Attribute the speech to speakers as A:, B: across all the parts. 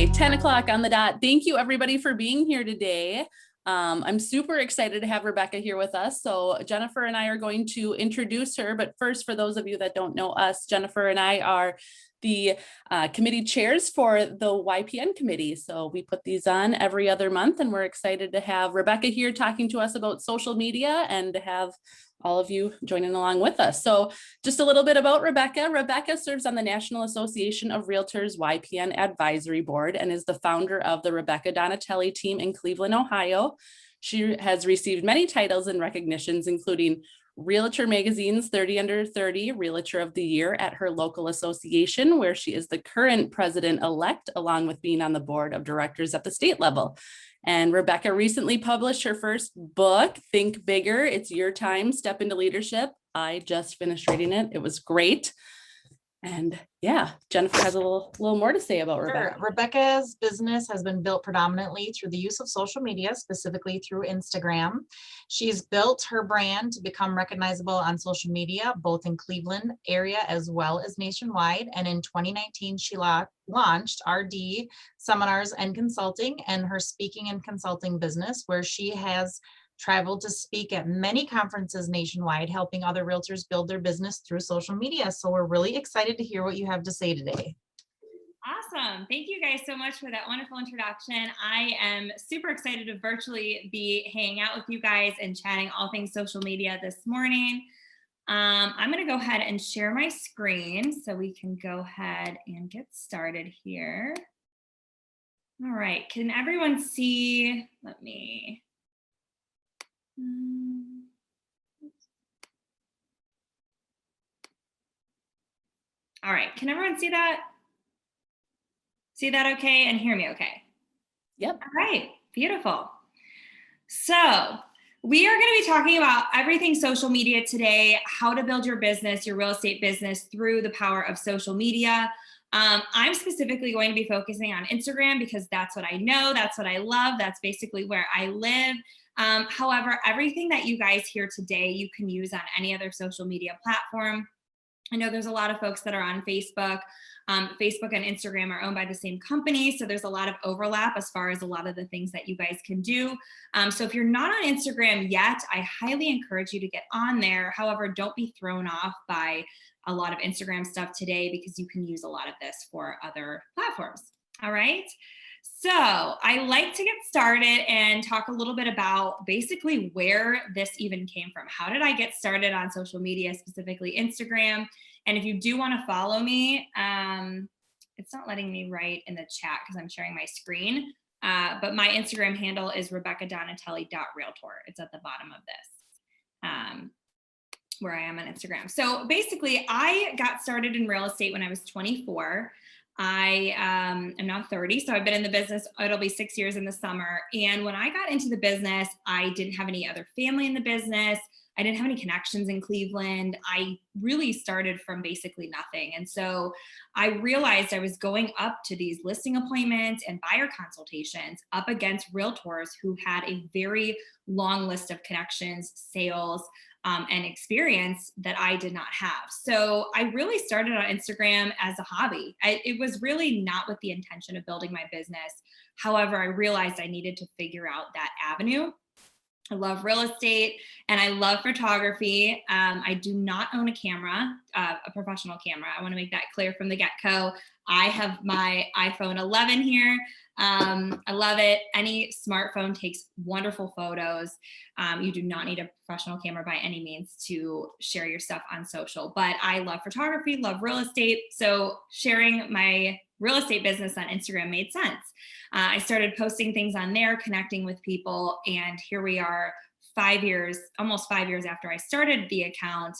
A: right, 10 o'clock on the dot. Thank you everybody for being here today. I'm super excited to have Rebecca here with us. So Jennifer and I are going to introduce her, but first, for those of you that don't know us, Jennifer and I are the committee chairs for the YPN committee. So we put these on every other month, and we're excited to have Rebecca here talking to us about social media and to have all of you joining along with us. So just a little bit about Rebecca. Rebecca serves on the National Association of Realtors YPN Advisory Board and is the founder of the Rebecca Donatelli team in Cleveland, Ohio. She has received many titles and recognitions, including Realtor Magazine's 30 Under 30 Realtor of the Year at her local association, where she is the current president-elect, along with being on the board of directors at the state level. And Rebecca recently published her first book, Think Bigger, It's Your Time, Step into Leadership. I just finished reading it. It was great. And yeah, Jennifer has a little more to say about Rebecca.
B: Sure. Rebecca's business has been built predominantly through the use of social media, specifically through Instagram. She's built her brand to become recognizable on social media, both in Cleveland area as well as nationwide. And in 2019, she launched RD Seminars and Consulting and her speaking and consulting business, where she has traveled to speak at many conferences nationwide, helping other realtors build their business through social media. So we're really excited to hear what you have to say today.
C: Awesome. Thank you guys so much for that wonderful introduction. I am super excited to virtually be hanging out with you guys and chatting all things social media this morning. I'm going to go ahead and share my screen so we can go ahead and get started here. All right. Can everyone see? Let me. All right, can everyone see that? See that okay and hear me okay?
A: Yep.
C: All right, beautiful. So we are going to be talking about everything social media today, how to build your business, your real estate business through the power of social media. I'm specifically going to be focusing on Instagram because that's what I know, that's what I love, that's basically where I live. However, everything that you guys hear today, you can use on any other social media platform. I know there's a lot of folks that are on Facebook. Facebook and Instagram are owned by the same company, so there's a lot of overlap as far as a lot of the things that you guys can do. So if you're not on Instagram yet, I highly encourage you to get on there. However, don't be thrown off by a lot of Instagram stuff today because you can use a lot of this for other platforms. All right. So I like to get started and talk a little bit about basically where this even came from. How did I get started on social media, specifically Instagram? And if you do want to follow me, it's not letting me write in the chat because I'm sharing my screen. But my Instagram handle is RebeccaDonatelli.Realtor. It's at the bottom of this, where I am on Instagram. So basically, I got started in real estate when I was 24. I am now 30, so I've been in the business, it'll be 6 years in the summer. And when I got into the business, I didn't have any other family in the business. I didn't have any connections in Cleveland. I really started from basically nothing. And so I realized I was going up to these listing appointments and buyer consultations up against realtors who had a very long list of connections, sales, and experience that I did not have. So I really started on Instagram as a hobby. It was really not with the intention of building my business. However, I realized I needed to figure out that avenue. I love real estate and I love photography. I do not own a camera, a professional camera. I want to make that clear from the get-go. I have my iPhone 11 here. I love it. Any smartphone takes wonderful photos. You do not need a professional camera by any means to share your stuff on social, but I love photography, love real estate. So sharing my real estate business on Instagram made sense. I started posting things on there, connecting with people, and here we are 5 years, almost 5 years after I started the account,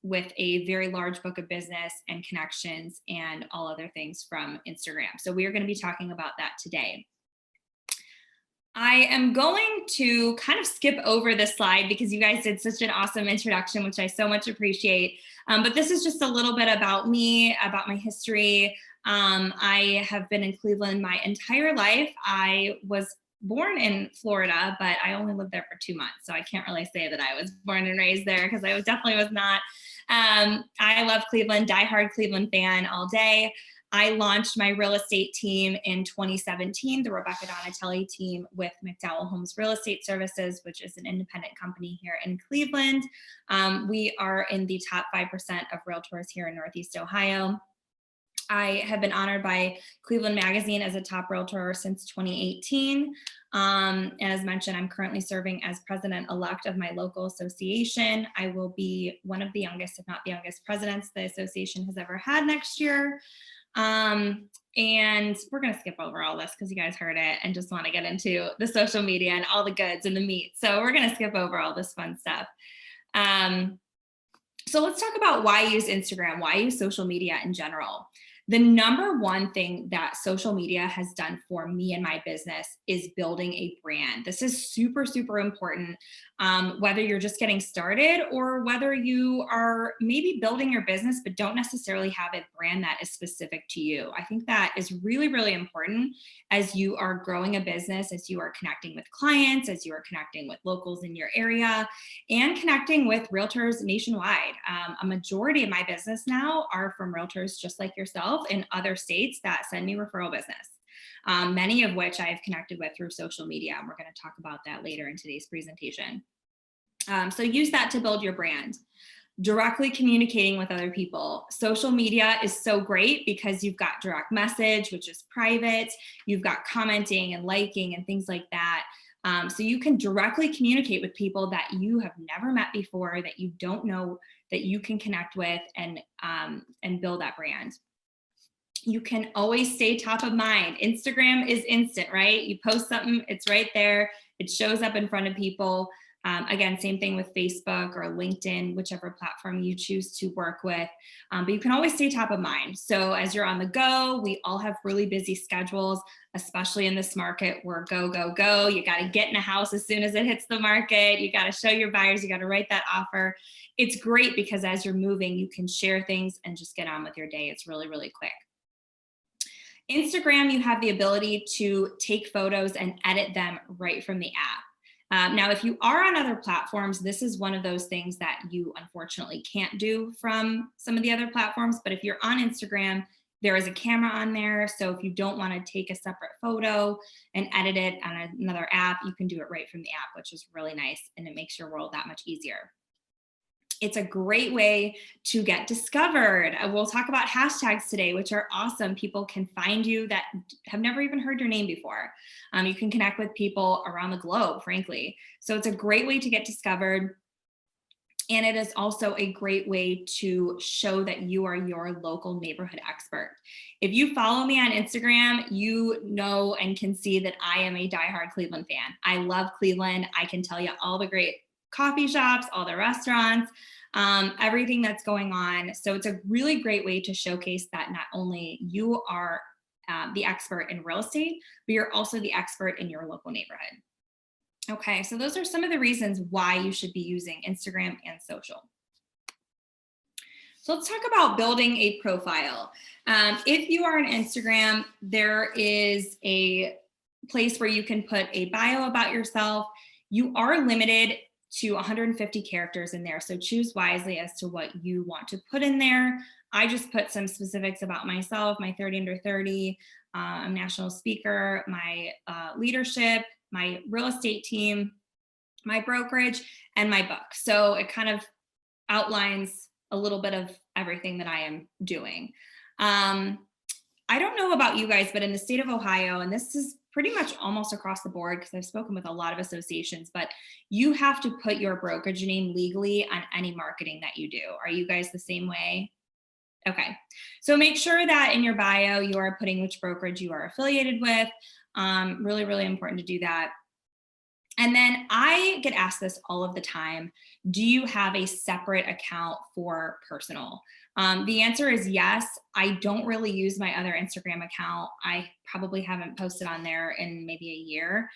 C: with a very large book of business and connections and all other things from Instagram. So we are going to be talking about that today. I am going to kind of skip over this slide because you guys did such an awesome introduction, which I so much appreciate. But this is just a little bit about me, about my history. I have been in Cleveland my entire life. I was born in Florida, but I only lived there for 2 months. So I can't really say that I was born and raised there because I definitely was not. I love Cleveland, diehard Cleveland fan all day. I launched my real estate team in 2017, the Rebecca Donatelli team with McDowell Homes Real Estate Services, which is an independent company here in Cleveland. We are in the top 5% of realtors here in Northeast Ohio. I have been honored by Cleveland Magazine as a top realtor since 2018. And as mentioned, I'm currently serving as president-elect of my local association. I will be one of the youngest, if not the youngest, presidents the association has ever had next year. And we're going to skip over all this because you guys heard it and just want to get into the social media and all the goods and the meat. So we're going to skip over all this fun stuff. So let's talk about why use Instagram, why use social media in general. The number one thing that social media has done for me and my business is building a brand. This is super, super important, whether you're just getting started or whether you are maybe building your business, but don't necessarily have a brand that is specific to you. I think that is really, really important as you are growing a business, as you are connecting with clients, as you are connecting with locals in your area, and connecting with realtors nationwide. A majority of my business now are from realtors just like yourself in other states that send me referral business, many of which I've connected with through social media. And we're going to talk about that later in today's presentation. So use that to build your brand. Directly communicating with other people. Social media is so great because you've got direct message, which is private. You've got commenting and liking and things like that. So you can directly communicate with people that you have never met before, that you don't know, that you can connect with and build that brand. You can always stay top of mind. Instagram is instant, right? You post something, it's right there. It shows up in front of people. Again, same thing with Facebook or LinkedIn, whichever platform you choose to work with. But you can always stay top of mind. So as you're on the go, we all have really busy schedules, especially in this market where go, go, go. You got to get in a house as soon as it hits the market. You got to show your buyers, you got to write that offer. It's great because as you're moving, you can share things and just get on with your day. It's really, really quick. Instagram, you have the ability to take photos and edit them right from the app. Now, if you are on other platforms, this is one of those things that you unfortunately can't do from some of the other platforms. But if you're on Instagram, there is a camera on there. So if you don't want to take a separate photo and edit it on another app, you can do it right from the app, which is really nice. And it makes your world that much easier. It's a great way to get discovered. We'll talk about hashtags today, which are awesome. People can find you that have never even heard your name before. You can connect with people around the globe, frankly. So it's a great way to get discovered. And it is also a great way to show that you are your local neighborhood expert. If you follow me on Instagram, you know and can see that I am a diehard Cleveland fan. I love Cleveland. I can tell you all the great coffee shops, all the restaurants, everything that's going on. So it's a really great way to showcase that not only you are the expert in real estate, but you're also the expert in your local neighborhood. Okay, so those are some of the reasons why you should be using Instagram and social. So let's talk about building a profile. If you are on Instagram, there is a place where you can put a bio about yourself. You are limited to 150 characters in there. So choose wisely as to what you want to put in there. I just put some specifics about myself, my 30 under 30, I'm a national speaker, my leadership, my real estate team, my brokerage, and my book. So it kind of outlines a little bit of everything that I am doing. I don't know about you guys, but in the state of Ohio, and this is pretty much almost across the board because I've spoken with a lot of associations, but you have to put your brokerage name legally on any marketing that you do. Are you guys the same way? Okay, so make sure that in your bio, you are putting which brokerage you are affiliated with. Really, really important to do that. And then I get asked this all of the time. Do you have a separate account for personal? The answer is yes. I don't really use my other Instagram account. I probably haven't posted on there in maybe a year.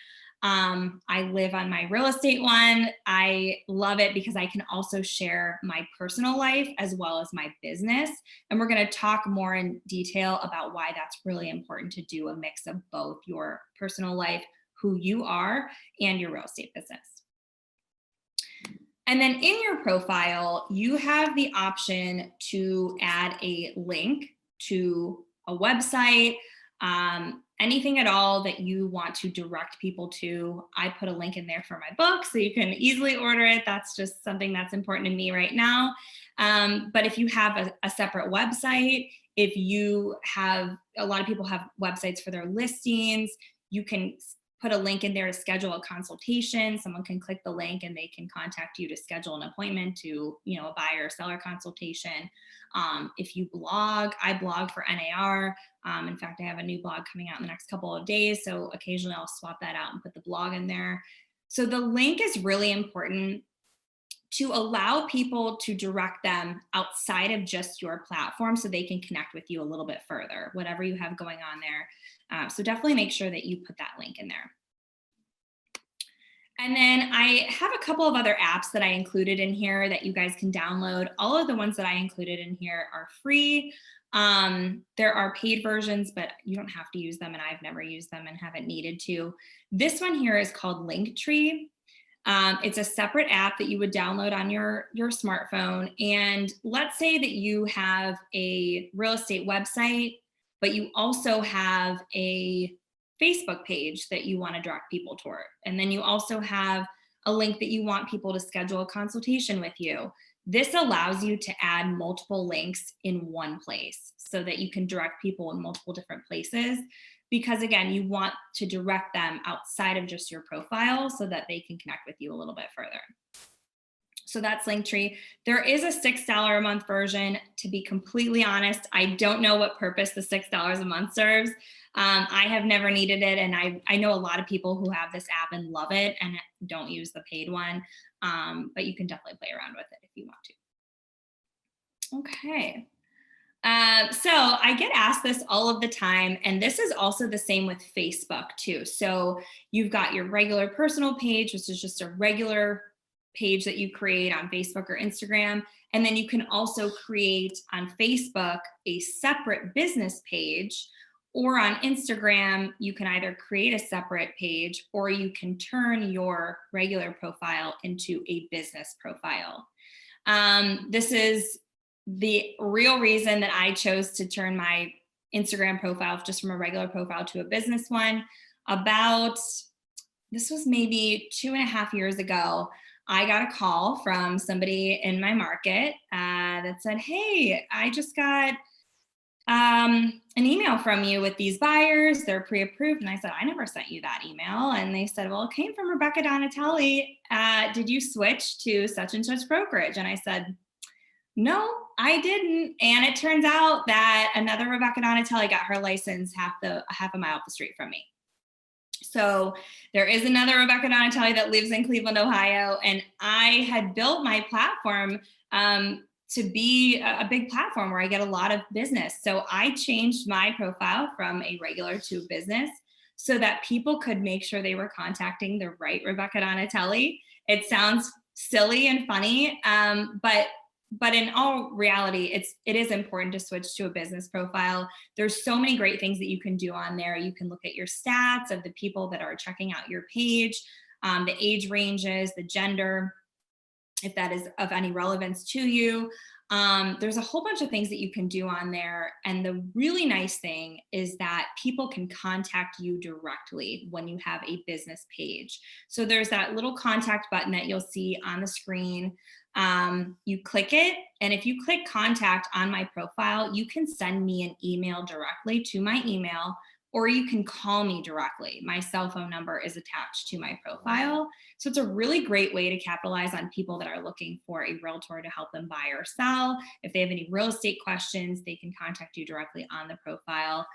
C: I live on my real estate one. I love it because I can also share my personal life as well as my business. And we're going to talk more in detail about why that's really important to do a mix of both your personal life, who you are, and your real estate business. And then in your profile, you have the option to add a link to a website, anything at all that you want to direct people to. I put a link in there for my book so you can easily order it. That's just something that's important to me right now. But if you have a separate website, if you have, a lot of people have websites for their listings, you can put a link in there to schedule a consultation. Someone can click the link and they can contact you to schedule an appointment to, you know, a buyer or seller consultation. If you blog, I blog for NAR. In fact, I have a new blog coming out in the next couple of days. So occasionally I'll swap that out and put the blog in there. So the link is really important to allow people to direct them outside of just your platform so they can connect with you a little bit further, whatever you have going on there. So definitely make sure that you put that link in there. And then I have a couple of other apps that I included in here that you guys can download. All of the ones that I included in here are free. There are paid versions, but you don't have to use them, and I've never used them and haven't needed to. This one here is called Linktree. It's a separate app that you would download on your smartphone. And let's say that you have a real estate website, but you also have a Facebook page that you want to direct people toward. And then you also have a link that you want people to schedule a consultation with you. This allows you to add multiple links in one place so that you can direct people in multiple different places. Because again, you want to direct them outside of just your profile so that they can connect with you a little bit further. So that's Linktree. There is a $6 a month version. To be completely honest, I don't know what purpose the $6 a month serves. I have never needed it, and I know a lot of people who have this app and love it and don't use the paid one, but you can definitely play around with it if you want to. Okay. So I get asked this all of the time, and this is also the same with Facebook too. So you've got your regular personal page, which is just a regular page that you create on Facebook or Instagram. And then you can also create on Facebook a separate business page, or on Instagram, you can either create a separate page or you can turn your regular profile into a business profile. This is the real reason that I chose to turn my Instagram profile just from a regular profile to a business one. This was maybe 2.5 years ago. I got a call from somebody in my market that said, "Hey, I just got an email from you with these buyers. They're pre-approved." And I said, "I never sent you that email." And they said, "Well, it came from Rebecca Donatelli. Did you switch to such and such brokerage?" And I said, "No, I didn't." And it turns out that another Rebecca Donatelli got her license half a mile up the street from me. So there is another Rebecca Donatelli that lives in Cleveland, Ohio. And I had built my platform to be a big platform where I get a lot of business. So I changed my profile from a regular to a business so that people could make sure they were contacting the right Rebecca Donatelli. It sounds silly and funny, but in all reality, it is important to switch to a business profile. There's so many great things that you can do on there. You can look at your stats of the people that are checking out your page, the age ranges, the gender, if that is of any relevance to you. There's a whole bunch of things that you can do on there. And the really nice thing is that people can contact you directly when you have a business page. So there's that little contact button that you'll see on the screen. You click it, and if you click contact on my profile, you can send me an email directly to my email, or you can call me directly. My cell phone number is attached to my profile. So it's a really great way to capitalize on people that are looking for a realtor to help them buy or sell. If they have any real estate questions, they can contact you directly on the profile.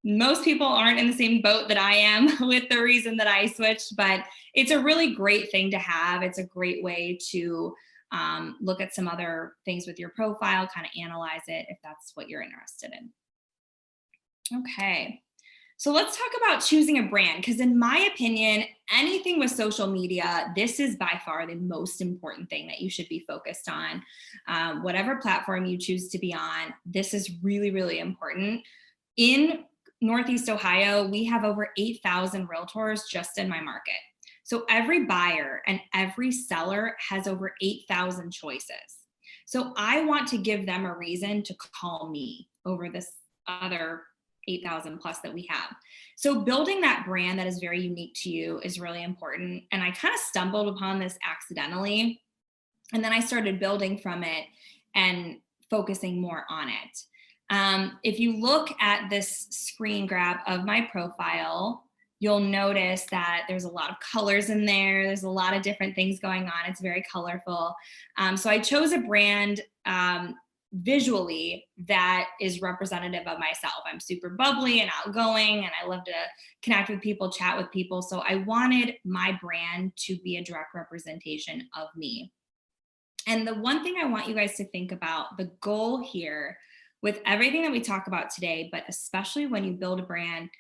C: Most people aren't in the same boat that I am with the reason that I switched, but it's a really great thing to have. It's a great way to look at some other things with your profile, kind of analyze it if that's what you're interested in. Okay, so let's talk about choosing a brand, because in my opinion, anything with social media, this is by far the most important thing that you should be focused on. Whatever platform you choose to be on, this is really, really important. In Northeast Ohio, we have over 8,000 realtors just in my market. So every buyer and every seller has over 8,000 choices. So I want to give them a reason to call me over this other 8,000 plus that we have. So building that brand that is very unique to you is really important. And I kind of stumbled upon this accidentally. And then I started building from it and focusing more on it. If you look at this screen grab of my profile, you'll notice that there's a lot of colors in there. There's a lot of different things going on. It's very colorful. So I chose a brand visually that is representative of myself. I'm super bubbly and outgoing, and I love to connect with people, chat with people. So I wanted my brand to be a direct representation of me. And the one thing I want you guys to think about, the goal here with everything that we talk about today, but especially when you build a brand,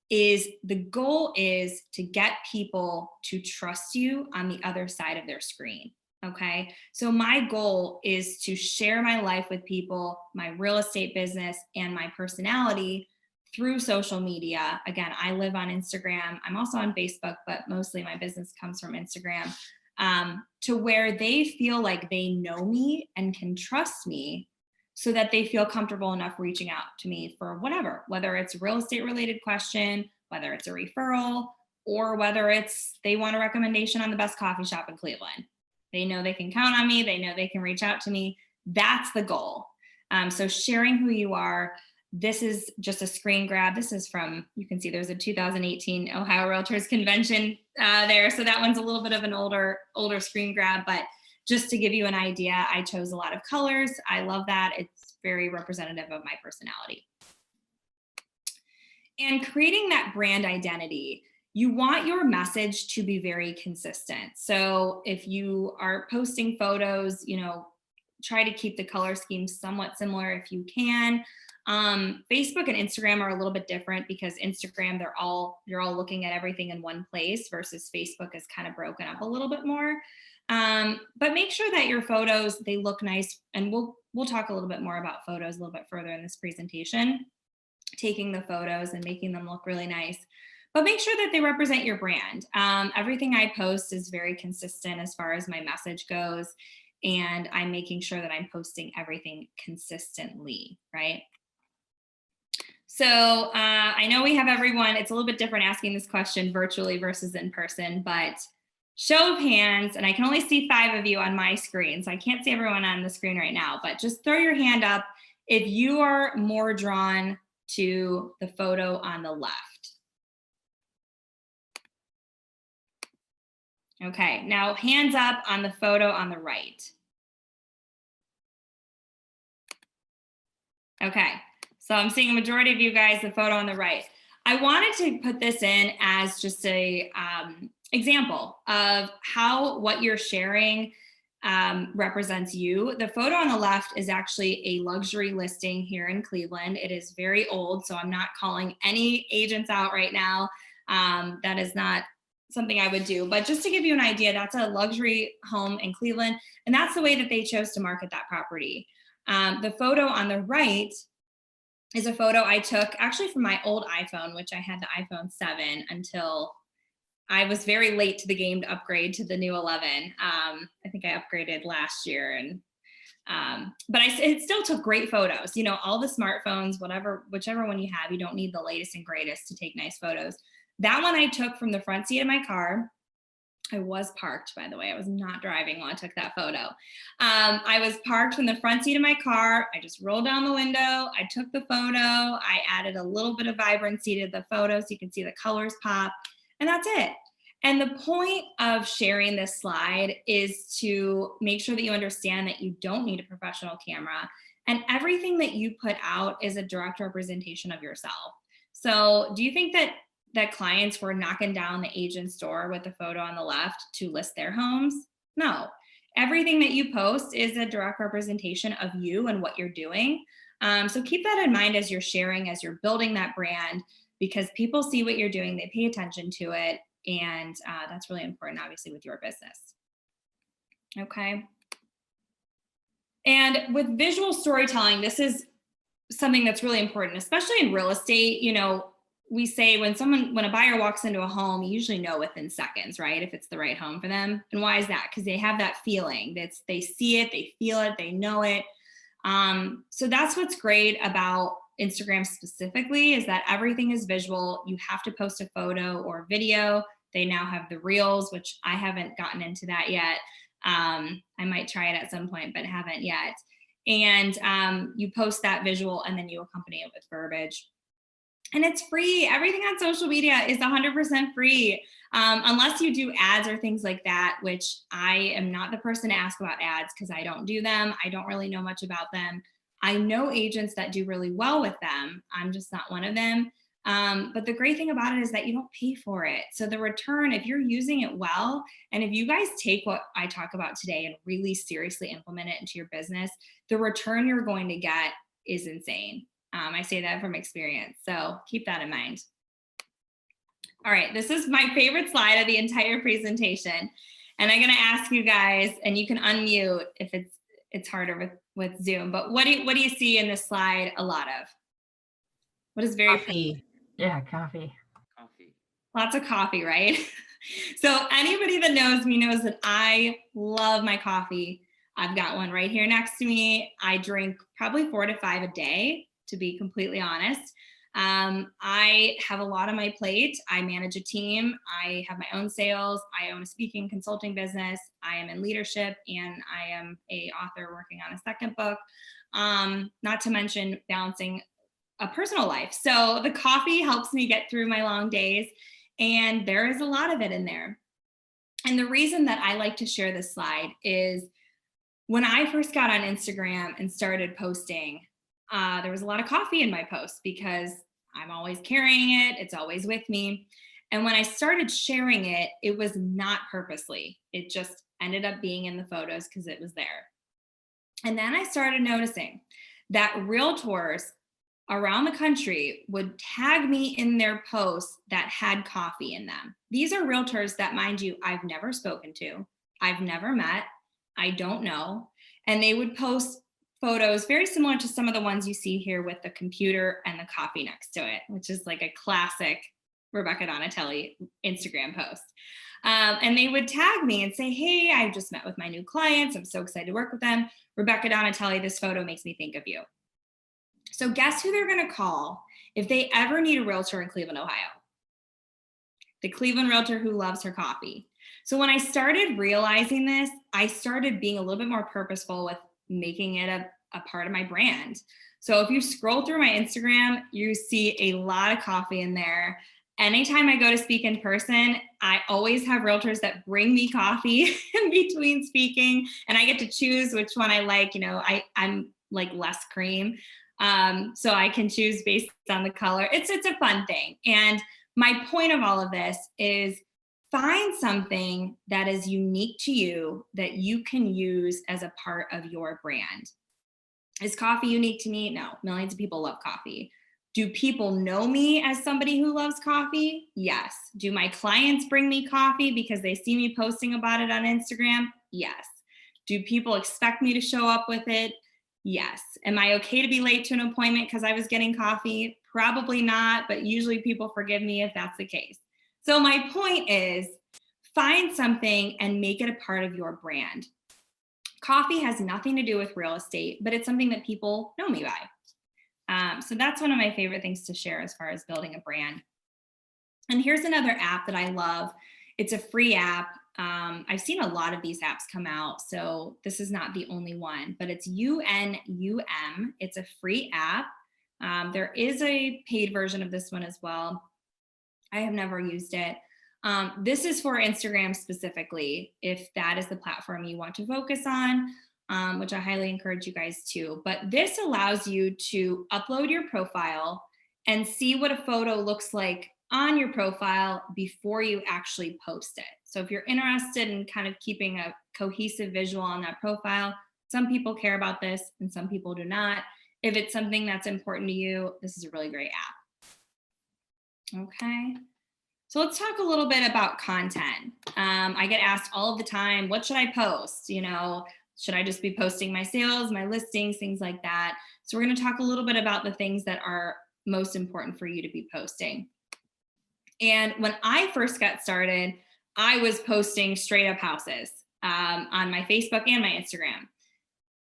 C: is the goal is to get people to trust you on the other side of their screen. Okay. So my goal is to share my life with people, my real estate business, and my personality through social media. Again, I live on Instagram. I'm also on Facebook, but mostly my business comes from Instagram, to where they feel like they know me and can trust me, so that they feel comfortable enough reaching out to me for whatever, whether it's a real estate related question, whether it's a referral, or whether it's they want a recommendation on the best coffee shop in Cleveland. They know they can count on me. They know they can reach out to me. That's the goal. So sharing who you are. This is just a screen grab. This is from, you can see there's a 2018 Ohio Realtors Convention there. So that one's a little bit of an older screen grab, but just to give you an idea, I chose a lot of colors. I love that. It's very representative of my personality. And creating that brand identity, you want your message to be very consistent. So if you are posting photos, try to keep the color scheme somewhat similar if you can. Facebook and Instagram are a little bit different because Instagram, you're all looking at everything in one place, versus Facebook is kind of broken up a little bit more. But make sure that your photos, they look nice. And we'll talk a little bit more about photos a little bit further in this presentation, taking the photos and making them look really nice. But make sure that they represent your brand. Everything I post is very consistent as far as my message goes. And I'm making sure that I'm posting everything consistently, right? So I know we have everyone, it's a little bit different asking this question virtually versus in person, but show of hands, and I can only see 5 of you on my screen, so I can't see everyone on the screen right now, but just throw your hand up if you are more drawn to the photo on the left. Okay, now hands up on the photo on the right. Okay, so I'm seeing a majority of you guys, the photo on the right. I wanted to put this in as just a example of how what you're sharing represents you. The photo on the left is actually a luxury listing here in Cleveland. It is very old, so I'm not calling any agents out right now. That is not something I would do, but just to give you an idea, that's a luxury home in Cleveland, and that's the way that they chose to market that property. The photo on the right is a photo I took actually from my old iPhone, which I had the iPhone 7 until I was very late to the game to upgrade to the new 11. I think I upgraded last year, but it still took great photos. All the smartphones, whichever one you have, you don't need the latest and greatest to take nice photos. That one I took from the front seat of my car. I was parked, by the way. I was not driving while I took that photo. I was parked from the front seat of my car. I just rolled down the window. I took the photo. I added a little bit of vibrancy to the photo so you can see the colors pop. And that's it. And the point of sharing this slide is to make sure that you understand that you don't need a professional camera. And everything that you put out is a direct representation of yourself. So do you think that clients were knocking down the agent's door with the photo on the left to list their homes? No. Everything that you post is a direct representation of you and what you're doing. So keep that in mind as you're sharing, as you're building that brand, because people see what you're doing, they pay attention to it, and that's really important, obviously, with your business. Okay. And with visual storytelling, this is something that's really important, especially in real estate. We say when a buyer walks into a home, you usually know within seconds, right? If it's the right home for them. And why is that? Because they have that feeling. They see it, they feel it, they know it. So that's what's great about Instagram specifically is that everything is visual. You have to post a photo or video. They now have the Reels, which I haven't gotten into that yet. I might try it at some point, but haven't yet. And you post that visual and then you accompany it with verbiage. And it's free. Everything on social media is 100% free, unless you do ads or things like that, which I am not the person to ask about ads because I don't do them. I don't really know much about them. I know agents that do really well with them. I'm just not one of them. But the great thing about it is that you don't pay for it. So the return, if you're using it well, and if you guys take what I talk about today and really seriously implement it into your business, the return you're going to get is insane. I say that from experience. So keep that in mind. All right, this is my favorite slide of the entire presentation. And I'm going to ask you guys, and you can unmute if it's harder with Zoom, but what do you see in this slide a lot of? What is very
B: Coffee.
D: Yeah, coffee.
E: Coffee.
C: Lots of coffee, right? So anybody that knows me knows that I love my coffee. I've got one right here next to me. I drink probably 4 to 5 a day, to be completely honest. I have a lot on my plate. I manage a team. I have my own sales. I own a speaking consulting business. I am in leadership, and I am an author working on a second book. Not to mention balancing a personal life. So the coffee helps me get through my long days, and there is a lot of it in there. And the reason that I like to share this slide is when I first got on Instagram and started posting, there was a lot of coffee in my posts because I'm always carrying it. It's always with me. And when I started sharing it, it was not purposely. It just ended up being in the photos because it was there. And then I started noticing that realtors around the country would tag me in their posts that had coffee in them. These are realtors that, mind you, I've never spoken to, I've never met, I don't know. And they would post photos very similar to some of the ones you see here with the computer and the coffee next to it, which is like a classic Rebecca Donatelli Instagram post. And they would tag me and say, hey, I just met with my new clients. I'm so excited to work with them. Rebecca Donatelli, this photo makes me think of you. So guess who they're going to call if they ever need a realtor in Cleveland, Ohio? The Cleveland realtor who loves her coffee. So when I started realizing this, I started being a little bit more purposeful with making it a part of my brand. So if you scroll through my Instagram, you see a lot of coffee in there. Anytime I go to speak in person, I always have realtors that bring me coffee in between speaking, and I get to choose which one I like. You know, I'm like less cream. So I can choose based on the color. It's a fun thing. And my point of all of this is find something that is unique to you that you can use as a part of your brand. Is coffee unique to me? No, millions of people love coffee. Do people know me as somebody who loves coffee? Yes. Do my clients bring me coffee because they see me posting about it on Instagram? Yes. Do people expect me to show up with it? Yes. Am I okay to be late to an appointment because I was getting coffee? Probably not, but usually people forgive me if that's the case. So my point is, find something and make it a part of your brand. Coffee has nothing to do with real estate, but it's something that people know me by. So that's one of my favorite things to share as far as building a brand. And here's another app that I love. It's a free app. I've seen a lot of these apps come out, so this is not the only one, but it's UNUM. It's a free app. There is a paid version of this one as well. I have never used it. This is for Instagram specifically, if that is the platform you want to focus on, which I highly encourage you guys to. But this allows you to upload your profile and see what a photo looks like on your profile before you actually post it. So if you're interested in kind of keeping a cohesive visual on that profile, some people care about this and some people do not. If it's something that's important to you, this is a really great app. Okay. So let's talk a little bit about content. I get asked all of the time, what should I post? You know, should I just be posting my sales, my listings, things like that? So we're going to talk a little bit about the things that are most important for you to be posting. And when I first got started, I was posting straight up houses on my Facebook and my Instagram.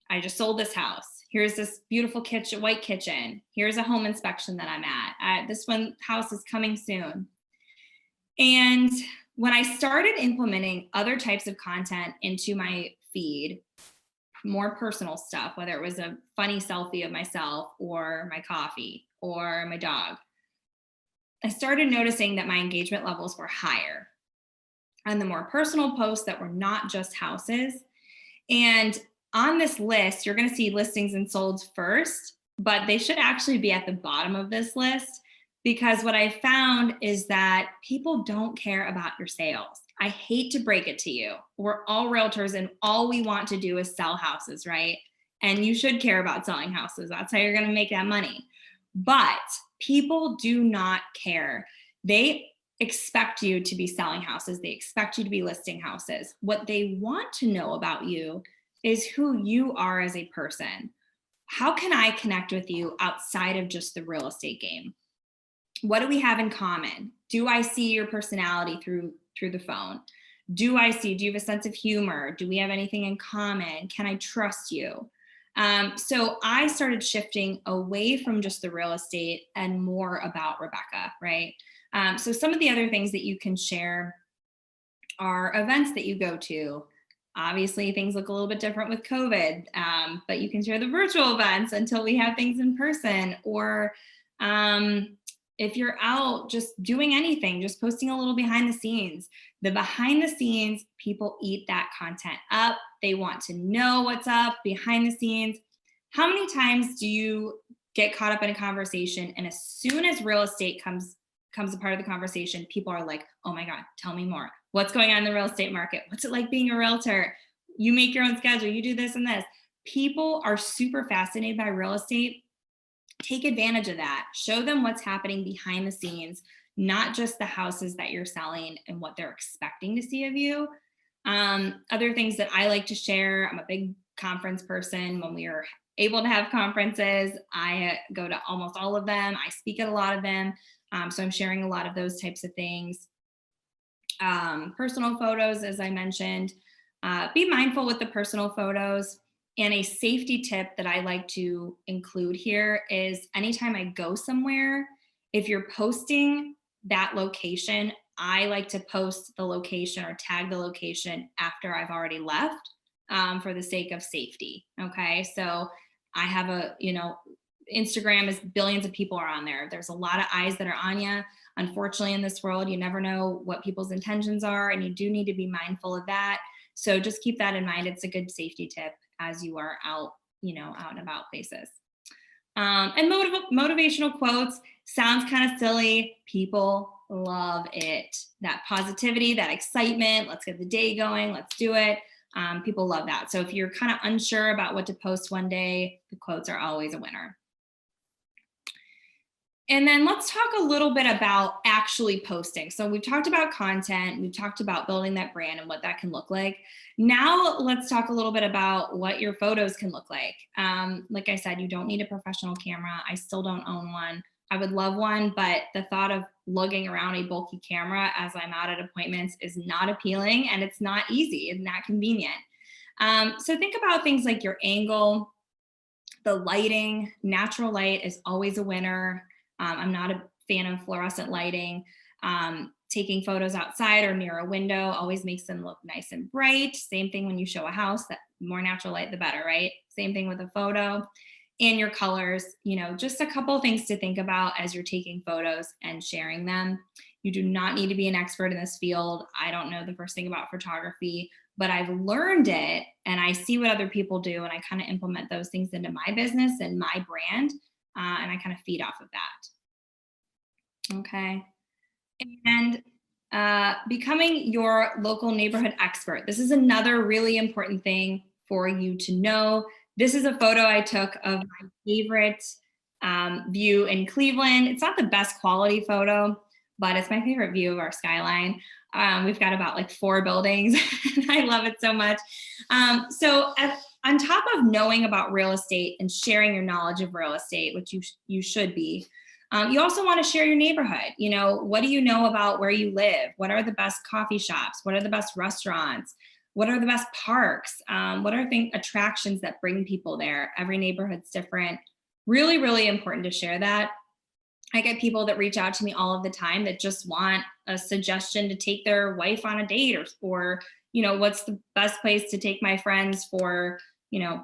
C: I just sold this house. Here's this beautiful kitchen, white kitchen. Here's a home inspection that I'm at. This house is coming soon. And when I started implementing other types of content into my feed, more personal stuff, whether it was a funny selfie of myself or my coffee or my dog, I started noticing that my engagement levels were higher on the more personal posts that were not just houses. And on this list, you're going to see listings and solds first, but they should actually be at the bottom of this list, because what I found is that people don't care about your sales. I hate to break it to you. We're all realtors and all we want to do is sell houses, right? And you should care about selling houses. That's how you're going to make that money. But people do not care. They expect you to be selling houses. They expect you to be listing houses. What they want to know about you is who you are as a person. How can I connect with you outside of just the real estate game? What do we have in common? Do I see your personality through the phone? Do you have a sense of humor? Do we have anything in common? Can I trust you? So I started shifting away from just the real estate and more about Rebecca, right? So some of the other things that you can share are events that you go to. Obviously, things look a little bit different with COVID, but you can share the virtual events until we have things in person. Or if you're out just doing anything, just posting a little behind the scenes. The behind the scenes, people eat that content up. They want to know what's up behind the scenes. How many times do you get caught up in a conversation, and as soon as real estate comes a part of the conversation, people are like, oh my God, tell me more. What's going on in the real estate market? What's it like being a realtor? You make your own schedule, you do this and this. People are super fascinated by real estate. Take advantage of that. Show them what's happening behind the scenes, not just the houses that you're selling and what they're expecting to see of you. Other things that I like to share, I'm a big conference person. When we are able to have conferences, I go to almost all of them. I speak at a lot of them. So I'm sharing a lot of those types of things. Personal photos, as I mentioned, be mindful with the personal photos. And a safety tip that I like to include here is anytime I go somewhere, if you're posting that location, I like to post the location or tag the location after I've already left, for the sake of safety. Okay. So I have Instagram is billions of people are on there. There's a lot of eyes that are on you. Unfortunately, in this world, you never know what people's intentions are, and you do need to be mindful of that. So just keep that in mind. It's a good safety tip as you are out and about places. And motivational quotes sounds kind of silly. People love it. That positivity, that excitement. Let's get the day going. Let's do it. People love that. So if you're kind of unsure about what to post one day, the quotes are always a winner. And then let's talk a little bit about actually posting. So we've talked about content, we've talked about building that brand and what that can look like. Now let's talk a little bit about what your photos can look like. Like I said, you don't need a professional camera. I still don't own one. I would love one, but the thought of lugging around a bulky camera as I'm out at appointments is not appealing, and it's not easy and not convenient. So think about things like your angle, the lighting. Natural light is always a winner. I'm not a fan of fluorescent lighting. Taking photos outside or near a window always makes them look nice and bright. Same thing when you show a house, that more natural light, the better, right? Same thing with a photo. And your colors, just a couple of things to think about as you're taking photos and sharing them. You do not need to be an expert in this field. I don't know the first thing about photography, but I've learned it and I see what other people do, and I kind of implement those things into my business and my brand. And I kind of feed off of that. Okay. And becoming your local neighborhood expert. This is another really important thing for you to know. This is a photo I took of my favorite view in Cleveland. It's not the best quality photo, but it's my favorite view of our skyline. We've got about 4 buildings. And I love it so much. So on top of knowing about real estate and sharing your knowledge of real estate, which you should be, you also want to share your neighborhood. What do you know about where you live? What are the best coffee shops? What are the best restaurants? What are the best parks? What are attractions that bring people there? Every neighborhood's different. Really, really important to share that. I get people that reach out to me all of the time that just want a suggestion to take their wife on a date, or what's the best place to take my friends for,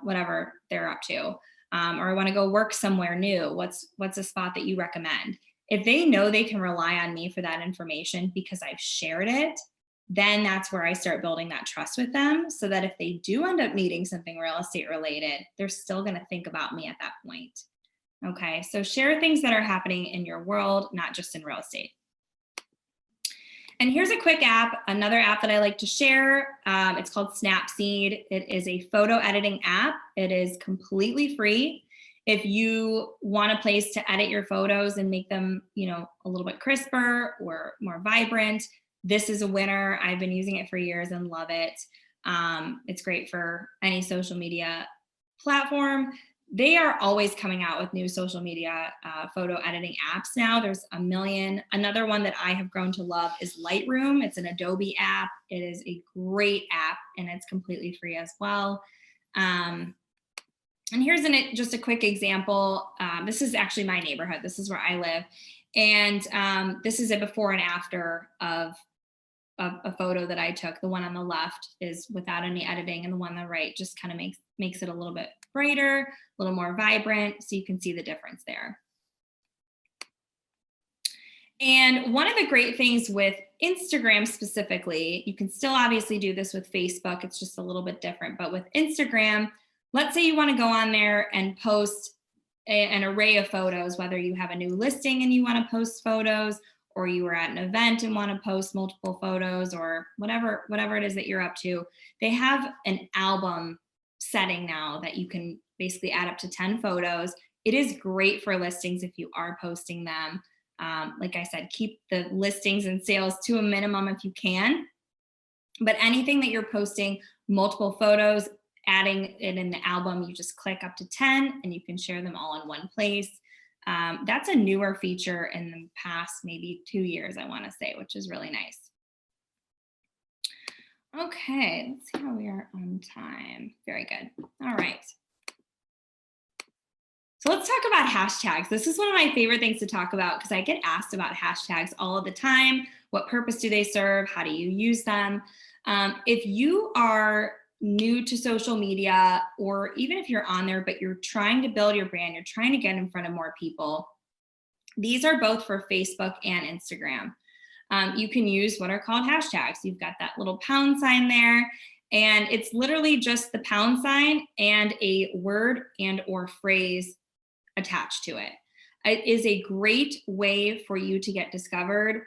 C: whatever they're up to. Or I want to go work somewhere new. What's a spot that you recommend? If they know they can rely on me for that information because I've shared it, then that's where I start building that trust with them, so that if they do end up needing something real estate related, they're still going to think about me at that point. Okay, so share things that are happening in your world, not just in real estate. And here's a quick app, another app that I like to share. It's called Snapseed. It is a photo editing app. It is completely free. If you want a place to edit your photos and make them, a little bit crisper or more vibrant, this is a winner. I've been using it for years and love it. It's great for any social media platform. They are always coming out with new social media photo editing apps now. There's a million. Another one that I have grown to love is Lightroom. It's an Adobe app. It is a great app, and it's completely free as well. And here's just a quick example. This is actually my neighborhood. This is where I live. And this is a before and after of a photo that I took. The one on the left is without any editing, and the one on the right just kind of makes it a little bit brighter, a little more vibrant, so you can see the difference there. And one of the great things with Instagram specifically, you can still obviously do this with Facebook, it's just a little bit different, but with Instagram, let's say you want to go on there and post an array of photos, whether you have a new listing and you want to post photos, or you were at an event and want to post multiple photos, or whatever it is that you're up to. They have an album setting now that you can basically add up to 10 photos. It is great for listings if you are posting them. Like I said, keep the listings and sales to a minimum if you can. But anything that you're posting, multiple photos, adding it in the album, you just click up to 10 and you can share them all in one place. That's a newer feature in the past maybe 2 years, I want to say, which is really nice. Okay, let's see how we are on time. Very good. All right. So let's talk about hashtags. This is one of my favorite things to talk about because I get asked about hashtags all of the time. What purpose do they serve? How do you use them? If you are new to social media, or even if you're on there, but you're trying to build your brand, you're trying to get in front of more people, these are both for Facebook and Instagram. You can use what are called hashtags. You've got that little pound sign there, and it's literally just the pound sign and a word and or phrase attached to it. It is a great way for you to get discovered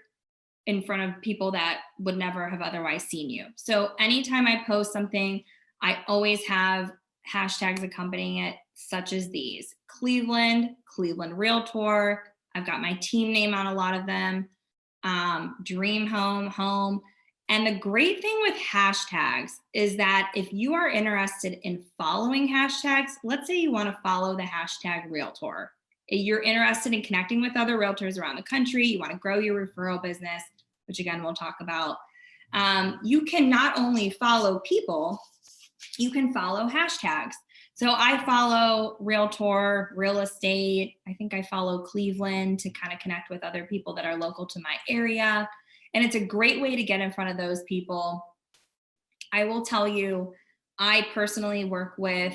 C: in front of people that would never have otherwise seen you. So anytime I post something, I always have hashtags accompanying it, such as these: Cleveland, Cleveland Realtor. I've got my team name on a lot of them. Dream home, home. And the great thing with hashtags is that if you are interested in following hashtags, let's say you want to follow the hashtag Realtor. You're interested in connecting with other realtors around the country. You want to grow your referral business, which again, we'll talk about. You can not only follow people, you can follow hashtags. So I follow Realtor, real estate. I think I follow Cleveland to kind of connect with other people that are local to my area. And it's a great way to get in front of those people. I will tell you, I personally work with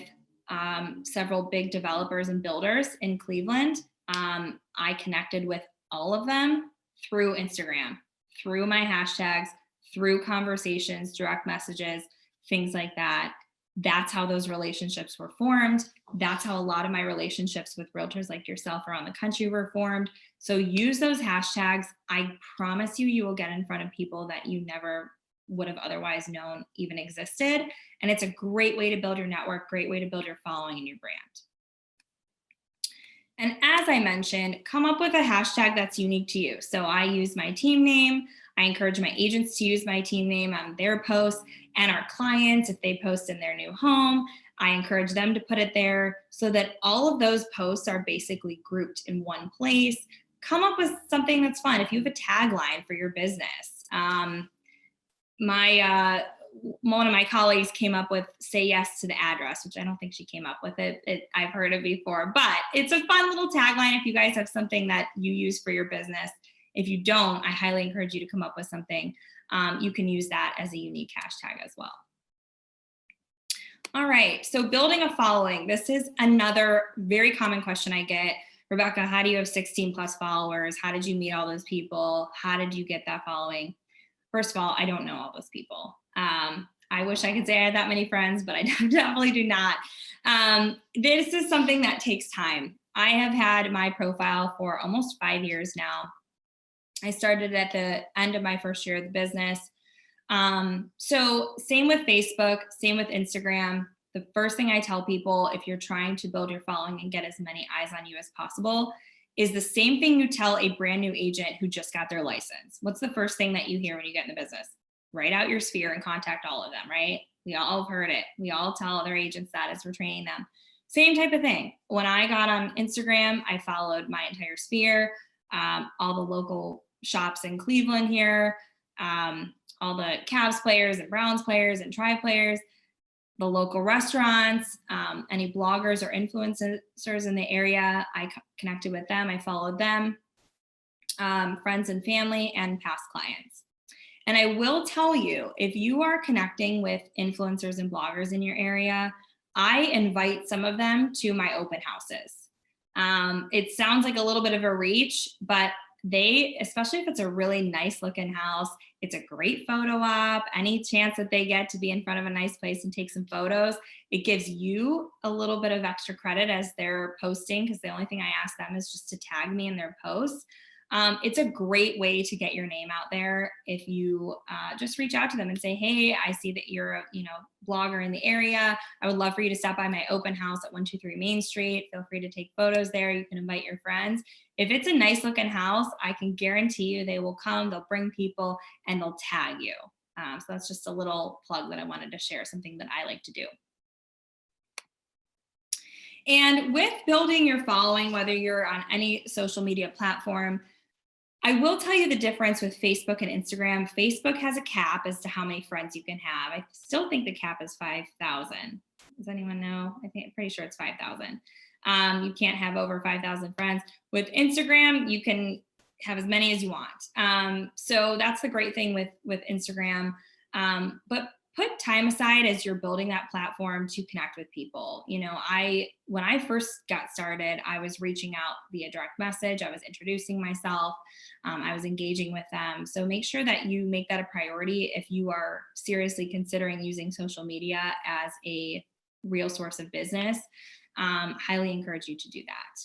C: several big developers and builders in Cleveland. I connected with all of them through Instagram, through my hashtags, through conversations, direct messages, things like that. That's how those relationships were formed. That's how a lot of my relationships with realtors like yourself around the country were formed. So use those hashtags. I promise you, you will get in front of people that you never would have otherwise known even existed. And it's a great way to build your network, great way to build your following and your brand. And as I mentioned, come up with a hashtag that's unique to you. So I use my team name. I encourage my agents to use my team name on their posts, and our clients, if they post in their new home, I encourage them to put it there so that all of those posts are basically grouped in one place. Come up with something that's fun. If you have a tagline for your business, one of my colleagues came up with say yes to the address, which I don't think she came up with it. I've heard it before, but it's a fun little tagline if you guys have something that you use for your business. If you don't, I highly encourage you to come up with something. You can use that as a unique hashtag as well. All right, so building a following. This is another very common question I get. Rebecca, how do you have 16 plus followers? How did you meet all those people? How did you get that following? First of all, I don't know all those people. I wish I could say I had that many friends, but I definitely do not. This is something that takes time. I have had my profile for almost 5 years now. I started at the end of my first year of the business. So same with Facebook, same with Instagram. The first thing I tell people, if you're trying to build your following and get as many eyes on you as possible, is the same thing you tell a brand new agent who just got their license. What's the first thing that you hear when you get in the business? Write out your sphere and contact all of them, right? We all have heard it. We all tell other agents that as we're training them. Same type of thing. When I got on Instagram, I followed my entire sphere, all the local shops in Cleveland here, all the Cavs players and Browns players and Tribe players, the local restaurants, any bloggers or influencers in the area. I connected with them, I followed them, friends and family and past clients. And I will tell you, if you are connecting with influencers and bloggers in your area, I invite some of them to my open houses. It sounds like a little bit of a reach, but they, especially if it's a really nice looking house, it's a great photo op, any chance that they get to be in front of a nice place and take some photos, it gives you a little bit of extra credit as they're posting, because the only thing I ask them is just to tag me in their posts. It's a great way to get your name out there if you just reach out to them and say, hey, I see that you're a blogger in the area. I would love for you to stop by my open house at 123 Main Street. Feel free to take photos there. You can invite your friends. If it's a nice looking house, I can guarantee you they will come, they'll bring people, and they'll tag you. So that's just a little plug that I wanted to share, something that I like to do. And with building your following, whether you're on any social media platform, I will tell you the difference with Facebook and Instagram. Facebook has a cap as to how many friends you can have. I still think the cap is 5,000. Does anyone know? I'm pretty sure it's 5,000. You can't have over 5,000 friends. With Instagram, you can have as many as you want. So that's the great thing with Instagram. But put time aside as you're building that platform to connect with people. When I first got started, I was reaching out via direct message. I was introducing myself. I was engaging with them. So make sure that you make that a priority if you are seriously considering using social media as a real source of business. Highly encourage you to do that.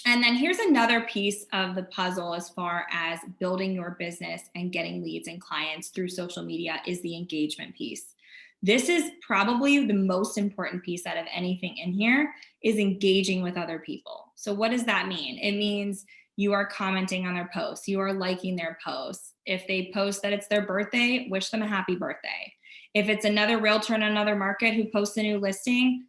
C: And then here's another piece of the puzzle as far as building your business and getting leads and clients through social media is the engagement piece. This is probably the most important piece out of anything in here, is engaging with other people. So what does that mean? It means you are commenting on their posts, you are liking their posts. If they post that it's their birthday, wish them a happy birthday. If it's another realtor in another market who posts a new listing,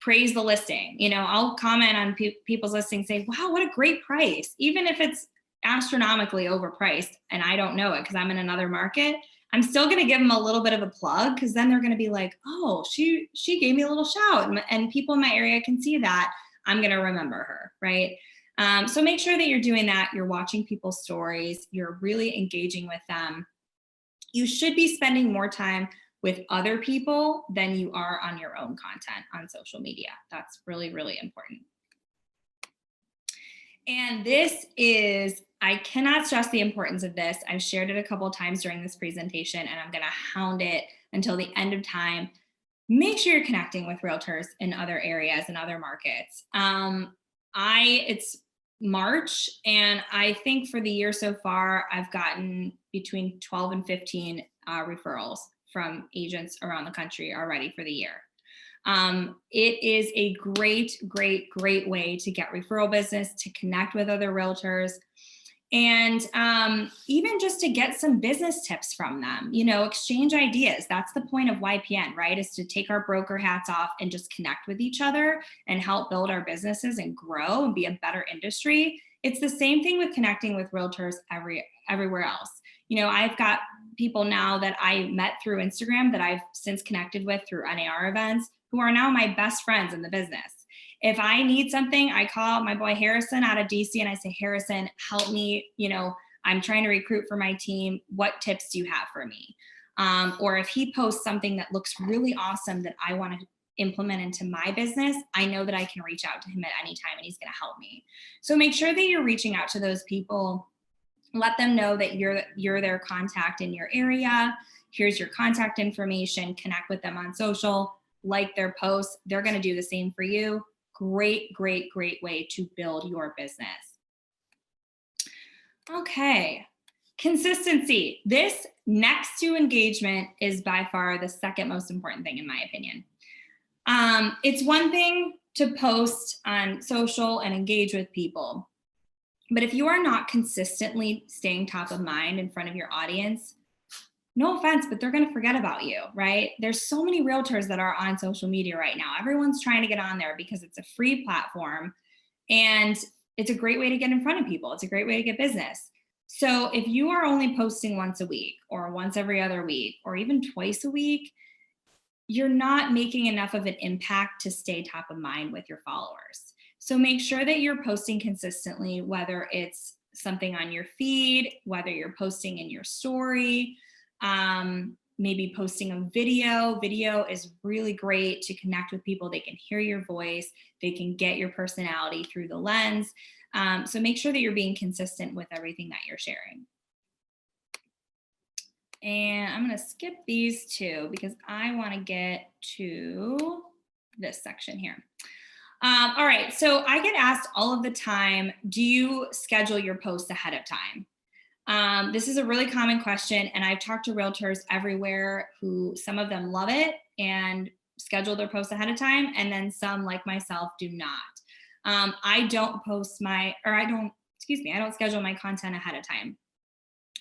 C: praise the listing. I'll comment on people's listings, say, wow, what a great price. Even if it's astronomically overpriced and I don't know it because I'm in another market, I'm still going to give them a little bit of a plug, because then they're going to be like, oh, she gave me a little shout, and people in my area can see that. I'm going to remember her, right? So make sure that you're doing that. You're watching people's stories. You're really engaging with them. You should be spending more time with other people than you are on your own content on social media. That's really, really important. And this is, I cannot stress the importance of this. I've shared it a couple of times during this presentation, and I'm gonna hound it until the end of time. Make sure you're connecting with realtors in other areas and other markets. It's March, and I think for the year so far, I've gotten between 12 and 15 referrals from agents around the country already for the year. It is a great, great, great way to get referral business, to connect with other realtors, and even just to get some business tips from them, exchange ideas. That's the point of YPN, right? Is to take our broker hats off and just connect with each other and help build our businesses and grow and be a better industry. It's the same thing with connecting with realtors everywhere else. I've got people now that I met through Instagram that I've since connected with through NAR events who are now my best friends in the business. If I need something, I call my boy Harrison out of DC and I say, Harrison, help me. You know, I'm trying to recruit for my team. What tips do you have for me? Or if he posts something that looks really awesome that I want to implement into my business, I know that I can reach out to him at any time and he's going to help me. So make sure that you're reaching out to those people. Let them know that you're their contact in your area. Here's your contact information. Connect with them on social, like their posts. They're going to do the same for you. Great, great, great way to build your business. Okay. Consistency. This next to engagement is by far the second most important thing in my opinion. It's one thing to post on social and engage with people, but if you are not consistently staying top of mind in front of your audience, no offense, but they're going to forget about you, right? There's so many realtors that are on social media right now. Everyone's trying to get on there because it's a free platform and it's a great way to get in front of people. It's a great way to get business. So if you are only posting once a week or once every other week or even twice a week, you're not making enough of an impact to stay top of mind with your followers. So make sure that you're posting consistently, whether it's something on your feed, whether you're posting in your story, maybe posting a video. Video is really great to connect with people. They can hear your voice. They can get your personality through the lens. So make sure that you're being consistent with everything that you're sharing. And I'm going to skip these two because I want to get to this section here. All right, so I get asked all of the time, do you schedule your posts ahead of time? This is a really common question, and I've talked to realtors everywhere who some of them love it and schedule their posts ahead of time, and then some like myself do not. I don't schedule my content ahead of time.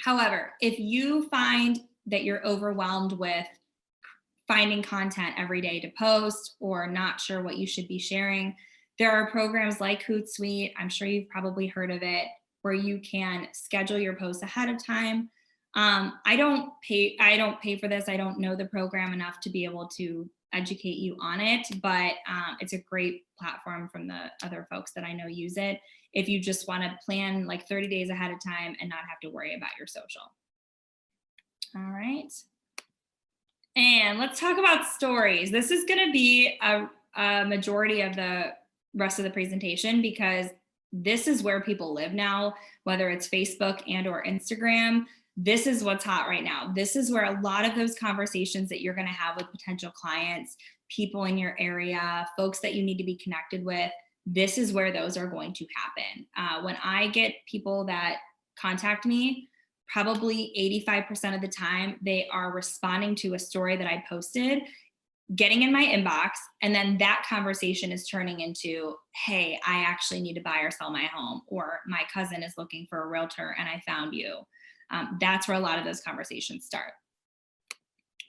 C: However, if you find that you're overwhelmed with finding content every day to post or not sure what you should be sharing, there are programs like Hootsuite, I'm sure you've probably heard of it, where you can schedule your posts ahead of time. I don't pay for this. I don't know the program enough to be able to educate you on it, but it's a great platform from the other folks that I know use it if you just want to plan like 30 days ahead of time and not have to worry about your social. All right. And let's talk about stories. This is going to be a majority of the rest of the presentation because this is where people live now, whether it's Facebook and or Instagram. This is what's hot right now. This is where a lot of those conversations that you're going to have with potential clients, people in your area, folks that you need to be connected with, this is where those are going to happen. When I get people that contact me, probably 85% of the time, they are responding to a story that I posted, getting in my inbox, and then that conversation is turning into, hey, I actually need to buy or sell my home, or my cousin is looking for a realtor and I found you. That's where a lot of those conversations start.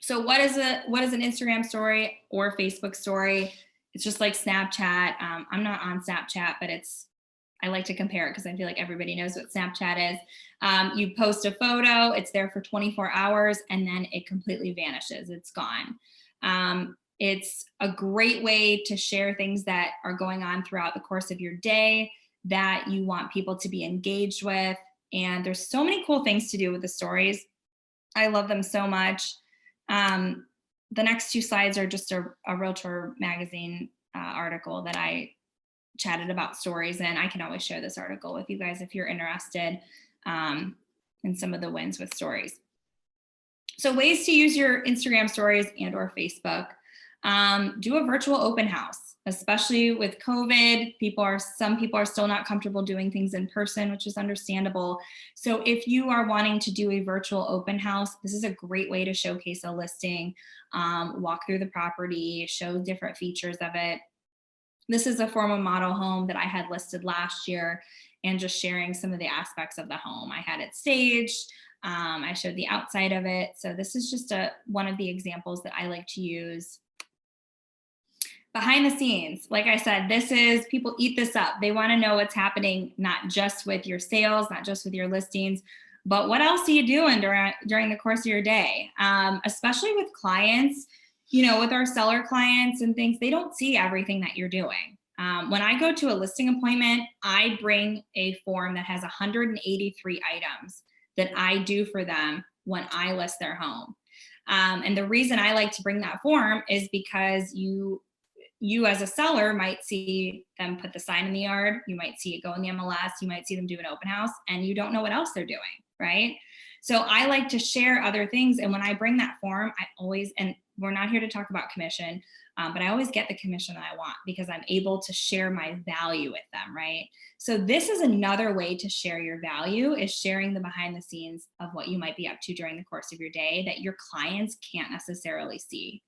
C: So what is an Instagram story or Facebook story? It's just like Snapchat. I'm not on Snapchat, but I like to compare it because I feel like everybody knows what Snapchat is. You post a photo, it's there for 24 hours, and then it completely vanishes. It's gone. It's a great way to share things that are going on throughout the course of your day that you want people to be engaged with. And there's so many cool things to do with the stories. I love them so much. The next two slides are just a Realtor magazine article that I chatted about stories, and I can always share this article with you guys if you're interested in some of the wins with stories. So ways to use your Instagram stories and or Facebook. Do a virtual open house, especially with COVID. Some people are still not comfortable doing things in person, which is understandable. So if you are wanting to do a virtual open house, this is a great way to showcase a listing, walk through the property, show different features of it. This is a former model home that I had listed last year, and just sharing some of the aspects of the home. I had it staged. I showed the outside of it. So this is just one of the examples that I like to use. Behind the scenes, like I said, people eat this up. They want to know what's happening, not just with your sales, not just with your listings, but what else are you doing during the course of your day? Especially with clients, you know, with our seller clients and things, they don't see everything that you're doing. When I go to a listing appointment, I bring a form that has 183 items that I do for them when I list their home. And the reason I like to bring that form is because you as a seller might see them put the sign in the yard, you might see it go in the MLS, you might see them do an open house, and you don't know what else they're doing, right? So I like to share other things. And when I bring that form, I always, and we're not here to talk about commission, but I always get the commission that I want because I'm able to share my value with them, right? So this is another way to share your value, is sharing the behind the scenes of what you might be up to during the course of your day that your clients can't necessarily see.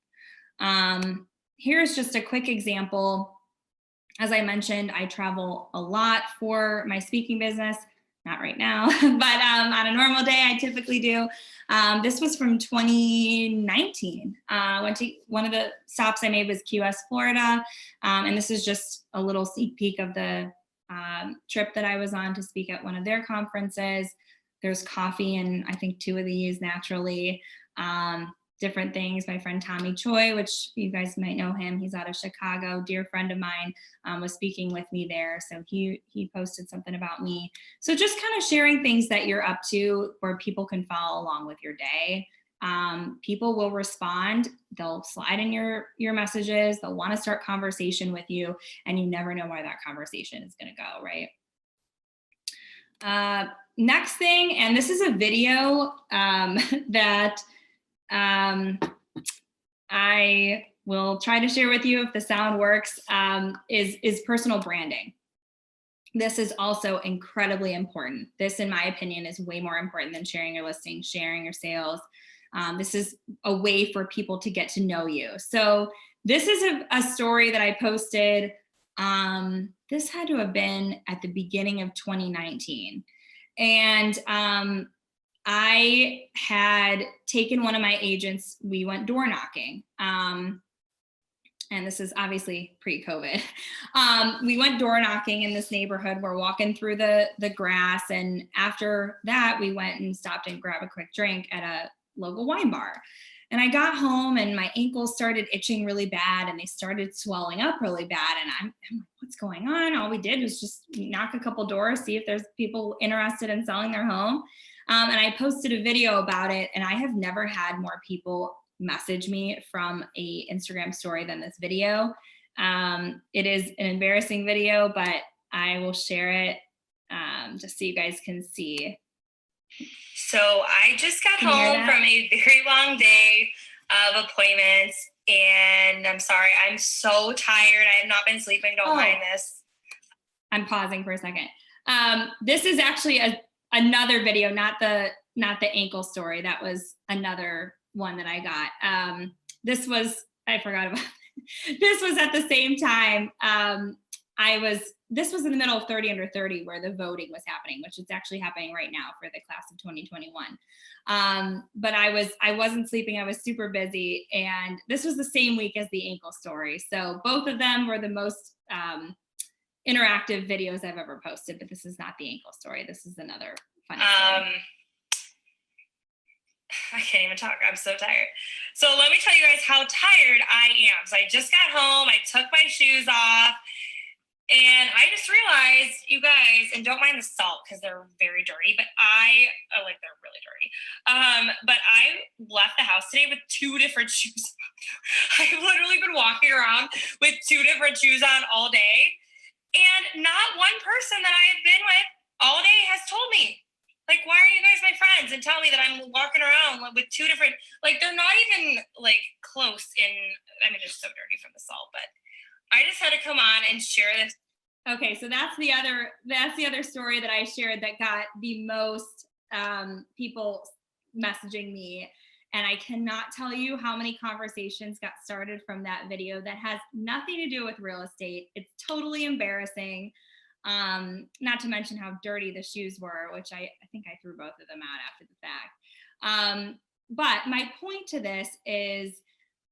C: Here's just a quick example. As I mentioned, I travel a lot for my speaking business. Not right now, but on a normal day, I typically do. This was from 2019. One of the stops I made was Key West, Florida. And this is just a little sneak peek of the trip that I was on to speak at one of their conferences. There's coffee and I think 2 of these naturally. Different things. My friend Tommy Choi, which you guys might know him, he's out of Chicago, dear friend of mine, was speaking with me there. So he posted something about me. So just kind of sharing things that you're up to where people can follow along with your day. People will respond. They'll slide in your messages. They'll want to start conversation with you, and you never know where that conversation is going to go, right? Next thing, and this is a video that I will try to share with you if the sound works, is personal branding. This is also incredibly important. This, in my opinion, is way more important than sharing your listing, sharing your sales. This is a way for people to get to know you. So this is a story that I posted. This had to have been at the beginning of 2019. And I had taken one of my agents, we went door knocking. And this is obviously pre-COVID. We went door knocking in this neighborhood. We're walking through the grass. And after that, we went and stopped and grabbed a quick drink at a local wine bar. And I got home and my ankles started itching really bad and they started swelling up really bad. And I'm like, what's going on? All we did was just knock a couple doors, see if there's people interested in selling their home. And I posted a video about it, and I have never had more people message me from a Instagram story than this video. It is an embarrassing video, but I will share it just so you guys can see.
D: So I just got home from a very long day of appointments, and I'm sorry, I'm so tired. I have not been sleeping. Don't mind this.
C: I'm pausing for a second. This is actually another video, not the ankle story. That was another one that I got. This was, I forgot about, this was at the same time. This was in the middle of 30 under 30 where the voting was happening, which is actually happening right now for the class of 2021. But I wasn't sleeping. I was super busy. And this was the same week as the ankle story. So both of them were the most interactive videos I've ever posted, but this is not the ankle story. This is another funny story.
D: I can't even talk. I'm so tired. So let me tell you guys how tired I am. So I just got home. I took my shoes off. And I just realized, you guys, and don't mind the salt because they're very dirty, but they're really dirty. But I left the house today with 2 different shoes on. I've literally been walking around with 2 different shoes on all day. And not one person that I have been with all day has told me, like, why are you guys my friends? And tell me that I'm walking around with 2 different, like, they're not even like close in, I mean, they're so dirty from the salt, but I just had to come on and share this.
C: Okay, so that's the other story that I shared that got the most people messaging me. And I cannot tell you how many conversations got started from that video that has nothing to do with real estate. It's totally embarrassing. Not to mention how dirty the shoes were, which I think I threw both of them out after the fact. But my point to this is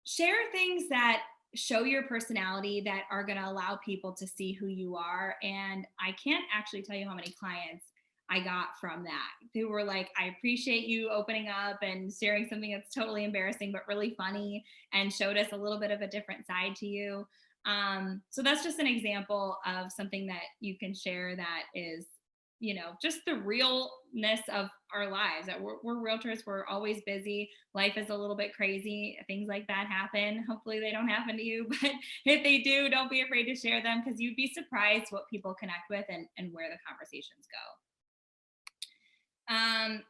C: share things that show your personality, that are going to allow people to see who you are. And I can't actually tell you how many clients I got from that. They were like, I appreciate you opening up and sharing something that's totally embarrassing, but really funny, and showed us a little bit of a different side to you. So that's just an example of something that you can share that is, just the realness of our lives. That we're realtors. We're always busy. Life is a little bit crazy. Things like that happen. Hopefully they don't happen to you, but if they do, don't be afraid to share them, because you'd be surprised what people connect with and where the conversations go.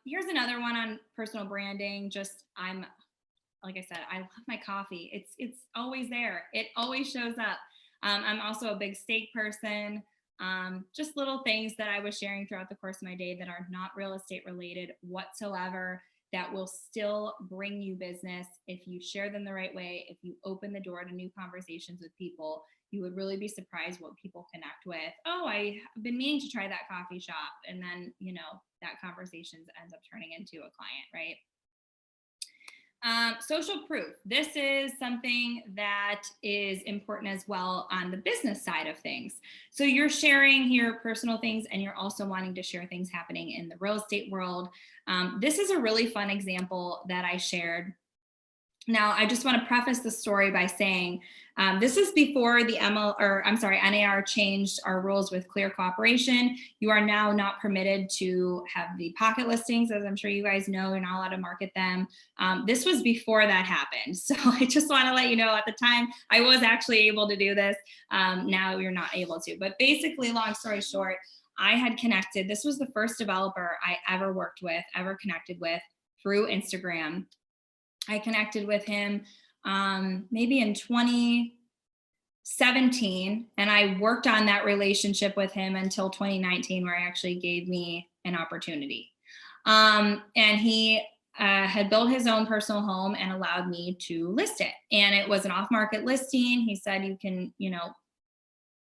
C: Here's another one on personal branding. Like I said, I love my coffee. It's always there. It always shows up. I'm also a big steak person. Just little things that I was sharing throughout the course of my day that are not real estate related whatsoever, that will still bring you business if you share them the right way. If you open the door to new conversations with people, you would really be surprised what people connect with. Oh, I've been meaning to try that coffee shop. And then, that conversation ends up turning into a client, right? Social proof. This is something that is important as well on the business side of things. So you're sharing your personal things, and you're also wanting to share things happening in the real estate world. This is a really fun example that I shared. Now, I just want to preface the story by saying this is before the NAR changed our rules with clear cooperation. You are now not permitted to have the pocket listings, as I'm sure you guys know. You're not allowed to market them. This was before that happened. So I just want to let you know, at the time, I was actually able to do this. Now you're not able to. But basically, long story short, I had connected. This was the first developer I ever worked with, ever connected with through Instagram. I connected with him maybe in 2017, and I worked on that relationship with him until 2019, where he actually gave me an opportunity. And he had built his own personal home and allowed me to list it. And it was an off-market listing. He said, you can,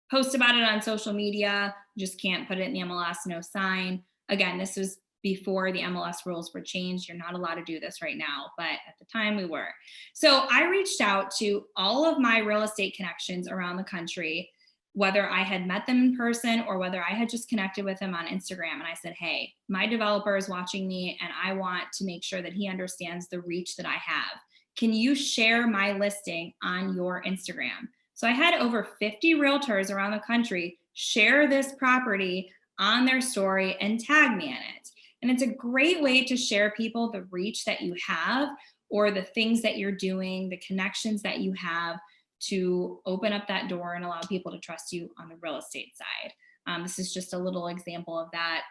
C: post about it on social media, just can't put it in the MLS, no sign. Again, this was before the MLS rules were changed. You're not allowed to do this right now, but at the time we were. So I reached out to all of my real estate connections around the country, whether I had met them in person or whether I had just connected with them on Instagram. And I said, hey, my developer is watching me, and I want to make sure that he understands the reach that I have. Can you share my listing on your Instagram? So I had over 50 realtors around the country share this property on their story and tag me in it. And it's a great way to share people the reach that you have, or the things that you're doing, the connections that you have, to open up that door and allow people to trust you on the real estate side. This is just a little example of that.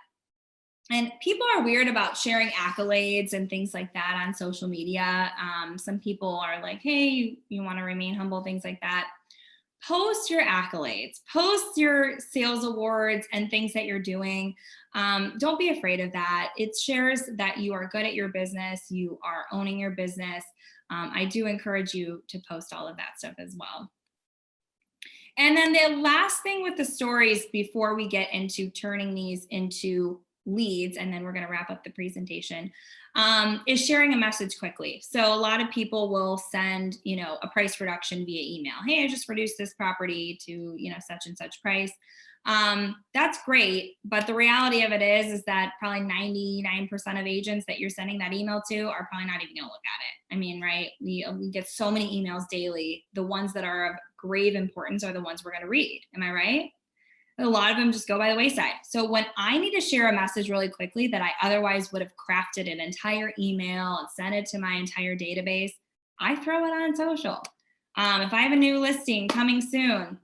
C: And people are weird about sharing accolades and things like that on social media. Some people are like, hey, you want to remain humble, things like that. Post your accolades, post your sales awards and things that you're doing. Don't be afraid of that. It shares that you are good at your business. You are owning your business. I do encourage you to post all of that stuff as well. And then the last thing with the stories before we get into turning these into leads, and then we're going to wrap up the presentation, is sharing a message quickly. So a lot of people will send, a price reduction via email. Hey, I just reduced this property to, such and such price. That's great. But the reality of it is that probably 99% of agents that you're sending that email to are probably not even going to look at it. I mean, right? We get so many emails daily. The ones that are of grave importance are the ones we're going to read. Am I right? A lot of them just go by the wayside. So when I need to share a message really quickly that I otherwise would have crafted an entire email and sent it to my entire database, I throw it on social. If I have a new listing coming soon,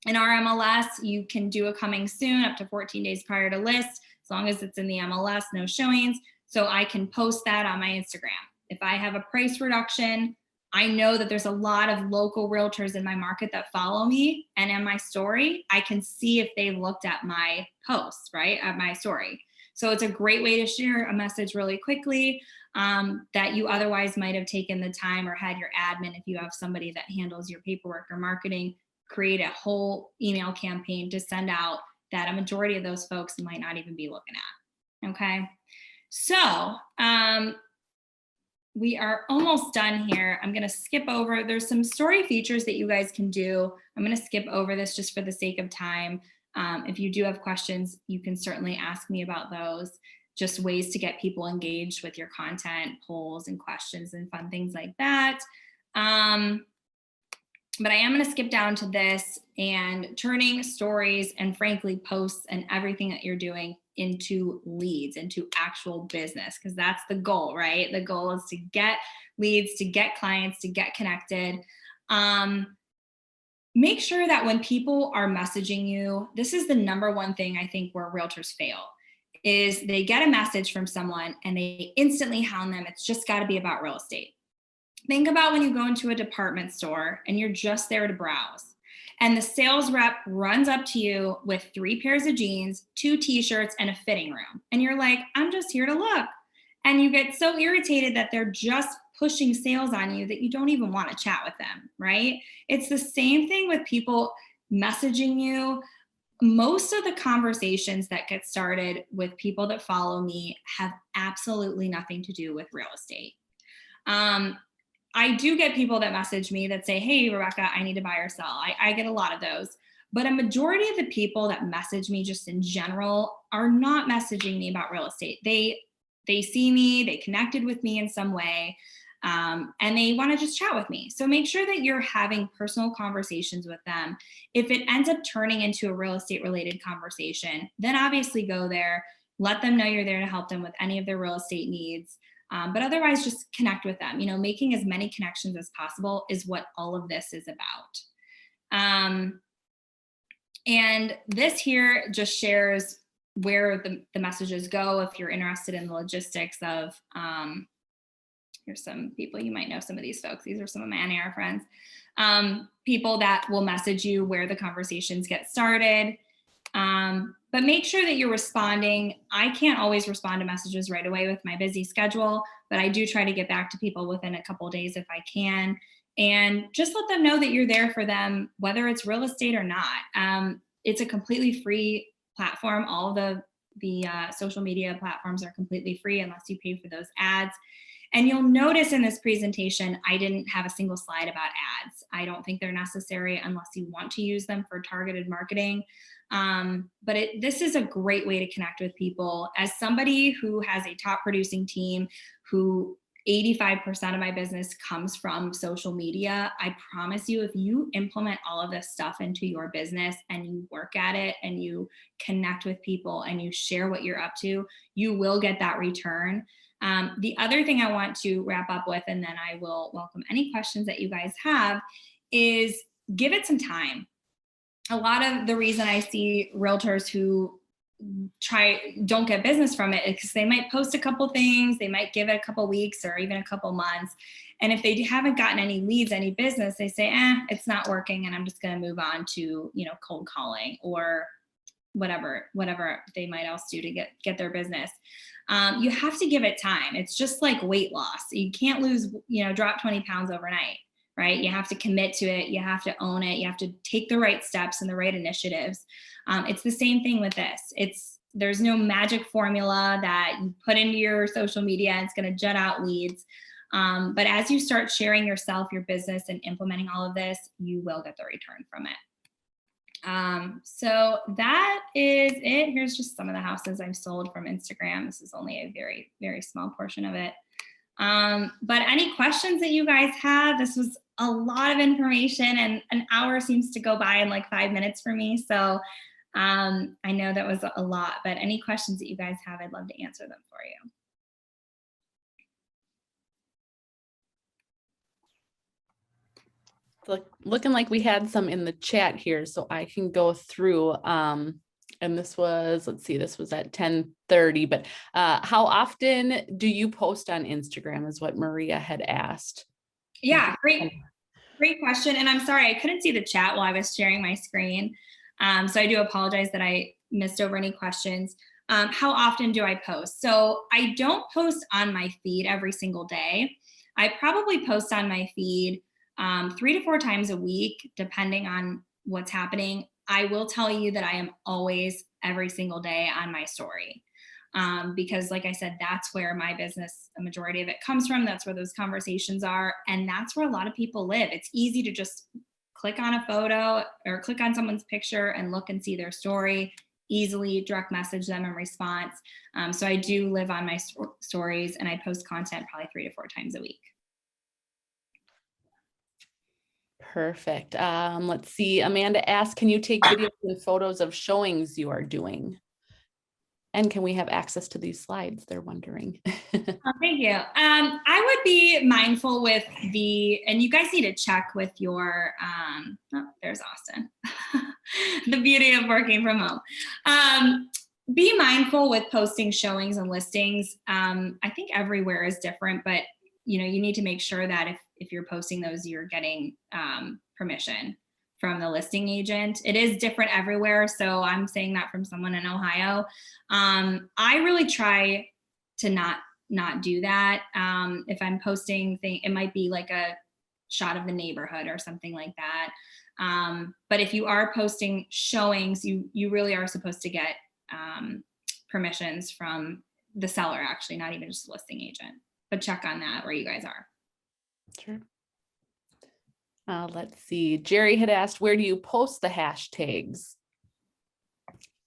C: in our MLS, you can do a coming soon up to 14 days prior to list, as long as it's in the MLS, no showings. So I can post that on my Instagram. If I have a price reduction, I know that there's a lot of local realtors in my market that follow me, and in my story, I can see if they've looked at my posts, right, at my story. So it's a great way to share a message really quickly that you otherwise might have taken the time or had your admin, if you have somebody that handles your paperwork or marketing, create a whole email campaign to send out that a majority of those folks might not even be looking at, okay? So, we are almost done here. I'm going to skip over. There's some story features that you guys can do. I'm going to skip over this just for the sake of time. If you do have questions, you can certainly ask me about those. Just ways to get people engaged with your content, polls and questions and fun things like that. But I am going to skip down to this and turning stories and frankly posts and everything that you're doing into leads, into actual business, because that's the goal, right? The goal is to get leads, to get clients, to get connected. Make sure that when people are messaging you, this is the number one thing I think where realtors fail, is they get a message from someone and they instantly hound them. It's just got to be about real estate. Think about when you go into a department store and you're just there to browse, and the sales rep runs up to you with 3 pairs of jeans, 2 t-shirts, and a fitting room. And you're like, I'm just here to look. And you get so irritated that they're just pushing sales on you that you don't even want to chat with them, right? It's the same thing with people messaging you. Most of the conversations that get started with people that follow me have absolutely nothing to do with real estate. I do get people that message me that say, hey, Rebecca, I need to buy or sell. I get a lot of those. But a majority of the people that message me just in general are not messaging me about real estate. They see me, they connected with me in some way, and they want to just chat with me. So make sure that you're having personal conversations with them. If it ends up turning into a real estate related conversation, then obviously go there, let them know you're there to help them with any of their real estate needs. But otherwise, just connect with them. You know, making as many connections as possible is what all of this is about. And this here just shares where the messages go if you're interested in the logistics of, here's some people, you might know some of these folks. These are some of my NAR friends. People that will message you where the conversations get started. But make sure that you're responding. I can't always respond to messages right away with my busy schedule, but I do try to get back to people within a couple of days if I can. And just let them know that you're there for them, whether it's real estate or not. It's a completely free platform. All the social media platforms are completely free unless you pay for those ads. And you'll notice in this presentation, I didn't have a single slide about ads. I don't think they're necessary unless you want to use them for targeted marketing. But this is a great way to connect with people. As somebody who has a top producing team, who 85% of my business comes from social media, I promise you, if you implement all of this stuff into your business and you work at it and you connect with people and you share what you're up to, you will get that return. The other thing I want to wrap up with, and then I will welcome any questions that you guys have, is give it some time. A lot of the reason I see realtors who don't get business from it is because they might post a couple things, they might give it a couple weeks or even a couple months. And if they haven't gotten any leads, any business, they say, it's not working and I'm just going to move on to, cold calling or whatever they might else do to get their business. You have to give it time. It's just like weight loss. You can't drop 20 pounds overnight, right? You have to commit to it. You have to own it. You have to take the right steps and the right initiatives. It's the same thing with this. There's no magic formula that you put into your social media and it's going to jet out leads. But as you start sharing yourself, your business, and implementing all of this, you will get the return from it. So that is it. Here's just some of the houses I've sold from Instagram. This is only a very, very small portion of it. But any questions that you guys have? This was a lot of information, and an hour seems to go by in like 5 minutes for me. So I know that was a lot, but any questions that you guys have, I'd love to answer them for you.
A: Looking like we had some in the chat here, so I can go through. And this was, this was at 10:30, but how often do you post on Instagram is what Maria had asked.
C: Yeah, great question. And I'm sorry, I couldn't see the chat while I was sharing my screen. So I do apologize that I missed over any questions. How often do I post? So I don't post on my feed every single day. I probably post on my feed 3 to 4 times a week, depending on what's happening. I will tell you that I am always every single day on my story. Because like I said, that's where my business, a majority of it comes from. That's where those conversations are. And that's where a lot of people live. It's easy to just click on a photo or click on someone's picture and look and see their story, easily direct message them in response. So I do live on my stories, and I post content probably 3 to 4 times a week.
A: Perfect. Let's see. Amanda asked, can you take videos and photos of showings you are doing? And can we have access to these slides? They're wondering.
C: Oh, thank you. I would be mindful with and you guys need to check with your, there's Austin, the beauty of working from home. Be mindful with posting showings and listings. I think everywhere is different, but you need to make sure that if you're posting those, you're getting permission from the listing agent. It is different everywhere. So I'm saying that from someone in Ohio. I really try to not do that. If I'm posting it might be like a shot of the neighborhood or something like that. But if you are posting showings, you really are supposed to get permissions from the seller, actually, not even just the listing agent. But check on that where you guys are.
A: Sure. Let's see. Jerry had asked, where do you post the hashtags?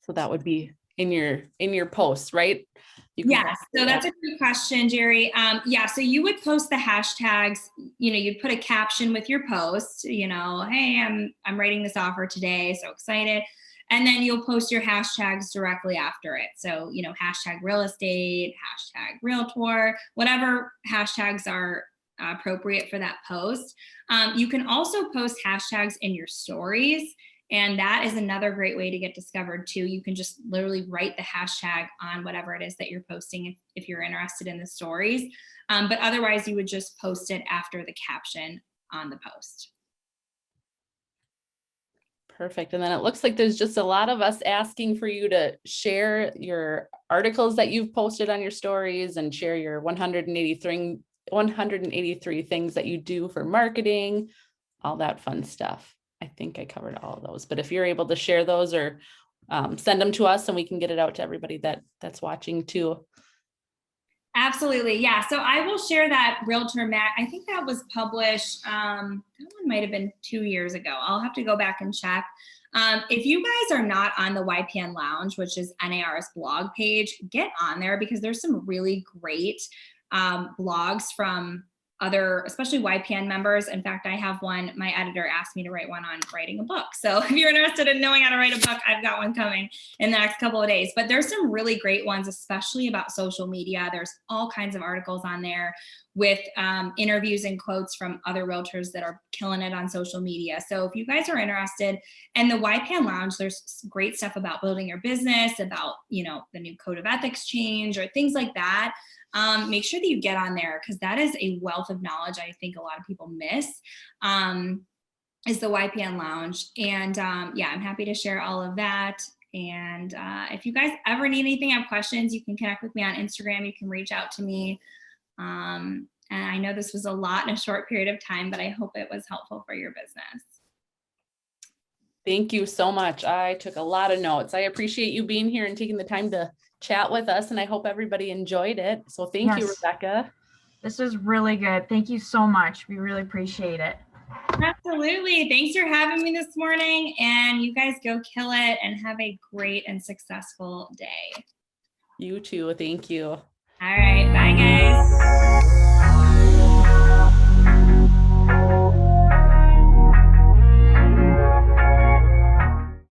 A: So that would be in your posts, right?
C: Yes. So that's a great question, Jerry. Yeah. So you would post the hashtags, you'd put a caption with your post, hey, I'm writing this offer today. So excited. And then you'll post your hashtags directly after it. So, hashtag real estate, hashtag realtor, whatever hashtags are appropriate for that post. You can also post hashtags in your stories. And that is another great way to get discovered too. You can just literally write the hashtag on whatever it is that you're posting if you're interested in the stories. But otherwise you would just post it after the caption on the post.
A: Perfect. And then it looks like there's just a lot of us asking for you to share your articles that you've posted on your stories and share your 183 things that you do for marketing, all that fun stuff. I think I covered all of those, but if you're able to share those or send them to us and we can get it out to everybody that's watching too.
C: Absolutely. Yeah. So I will share that Realtor Mag. I think that was published, that one might've been 2 years ago. I'll have to go back and check. If you guys are not on the YPN Lounge, which is NAR's blog page, get on there because there's some really great blogs from other, especially YPN members. In fact, I have one, my editor asked me to write one on writing a book. So if you're interested in knowing how to write a book, I've got one coming in the next couple of days. But there's some really great ones, especially about social media. There's all kinds of articles on there with interviews and quotes from other realtors that are killing it on social media. So if you guys are interested, and the YPN Lounge, there's great stuff about building your business, about, the new code of ethics change or things like that. Make sure that you get on there because that is a wealth of knowledge I think a lot of people miss, is the YPN Lounge. And yeah, I'm happy to share all of that. And if you guys ever need anything, have questions, you can connect with me on Instagram. You can reach out to me. And I know this was a lot in a short period of time, but I hope it was helpful for your business.
A: Thank you so much. I took a lot of notes. I appreciate you being here and taking the time to chat with us, and I hope everybody enjoyed it. So thank you, Rebecca.
E: This is really good. Thank you so much. We really appreciate it.
C: Absolutely. Thanks for having me this morning, and you guys go kill it and have a great and successful day.
A: You too. Thank you.
C: All right. Bye, guys.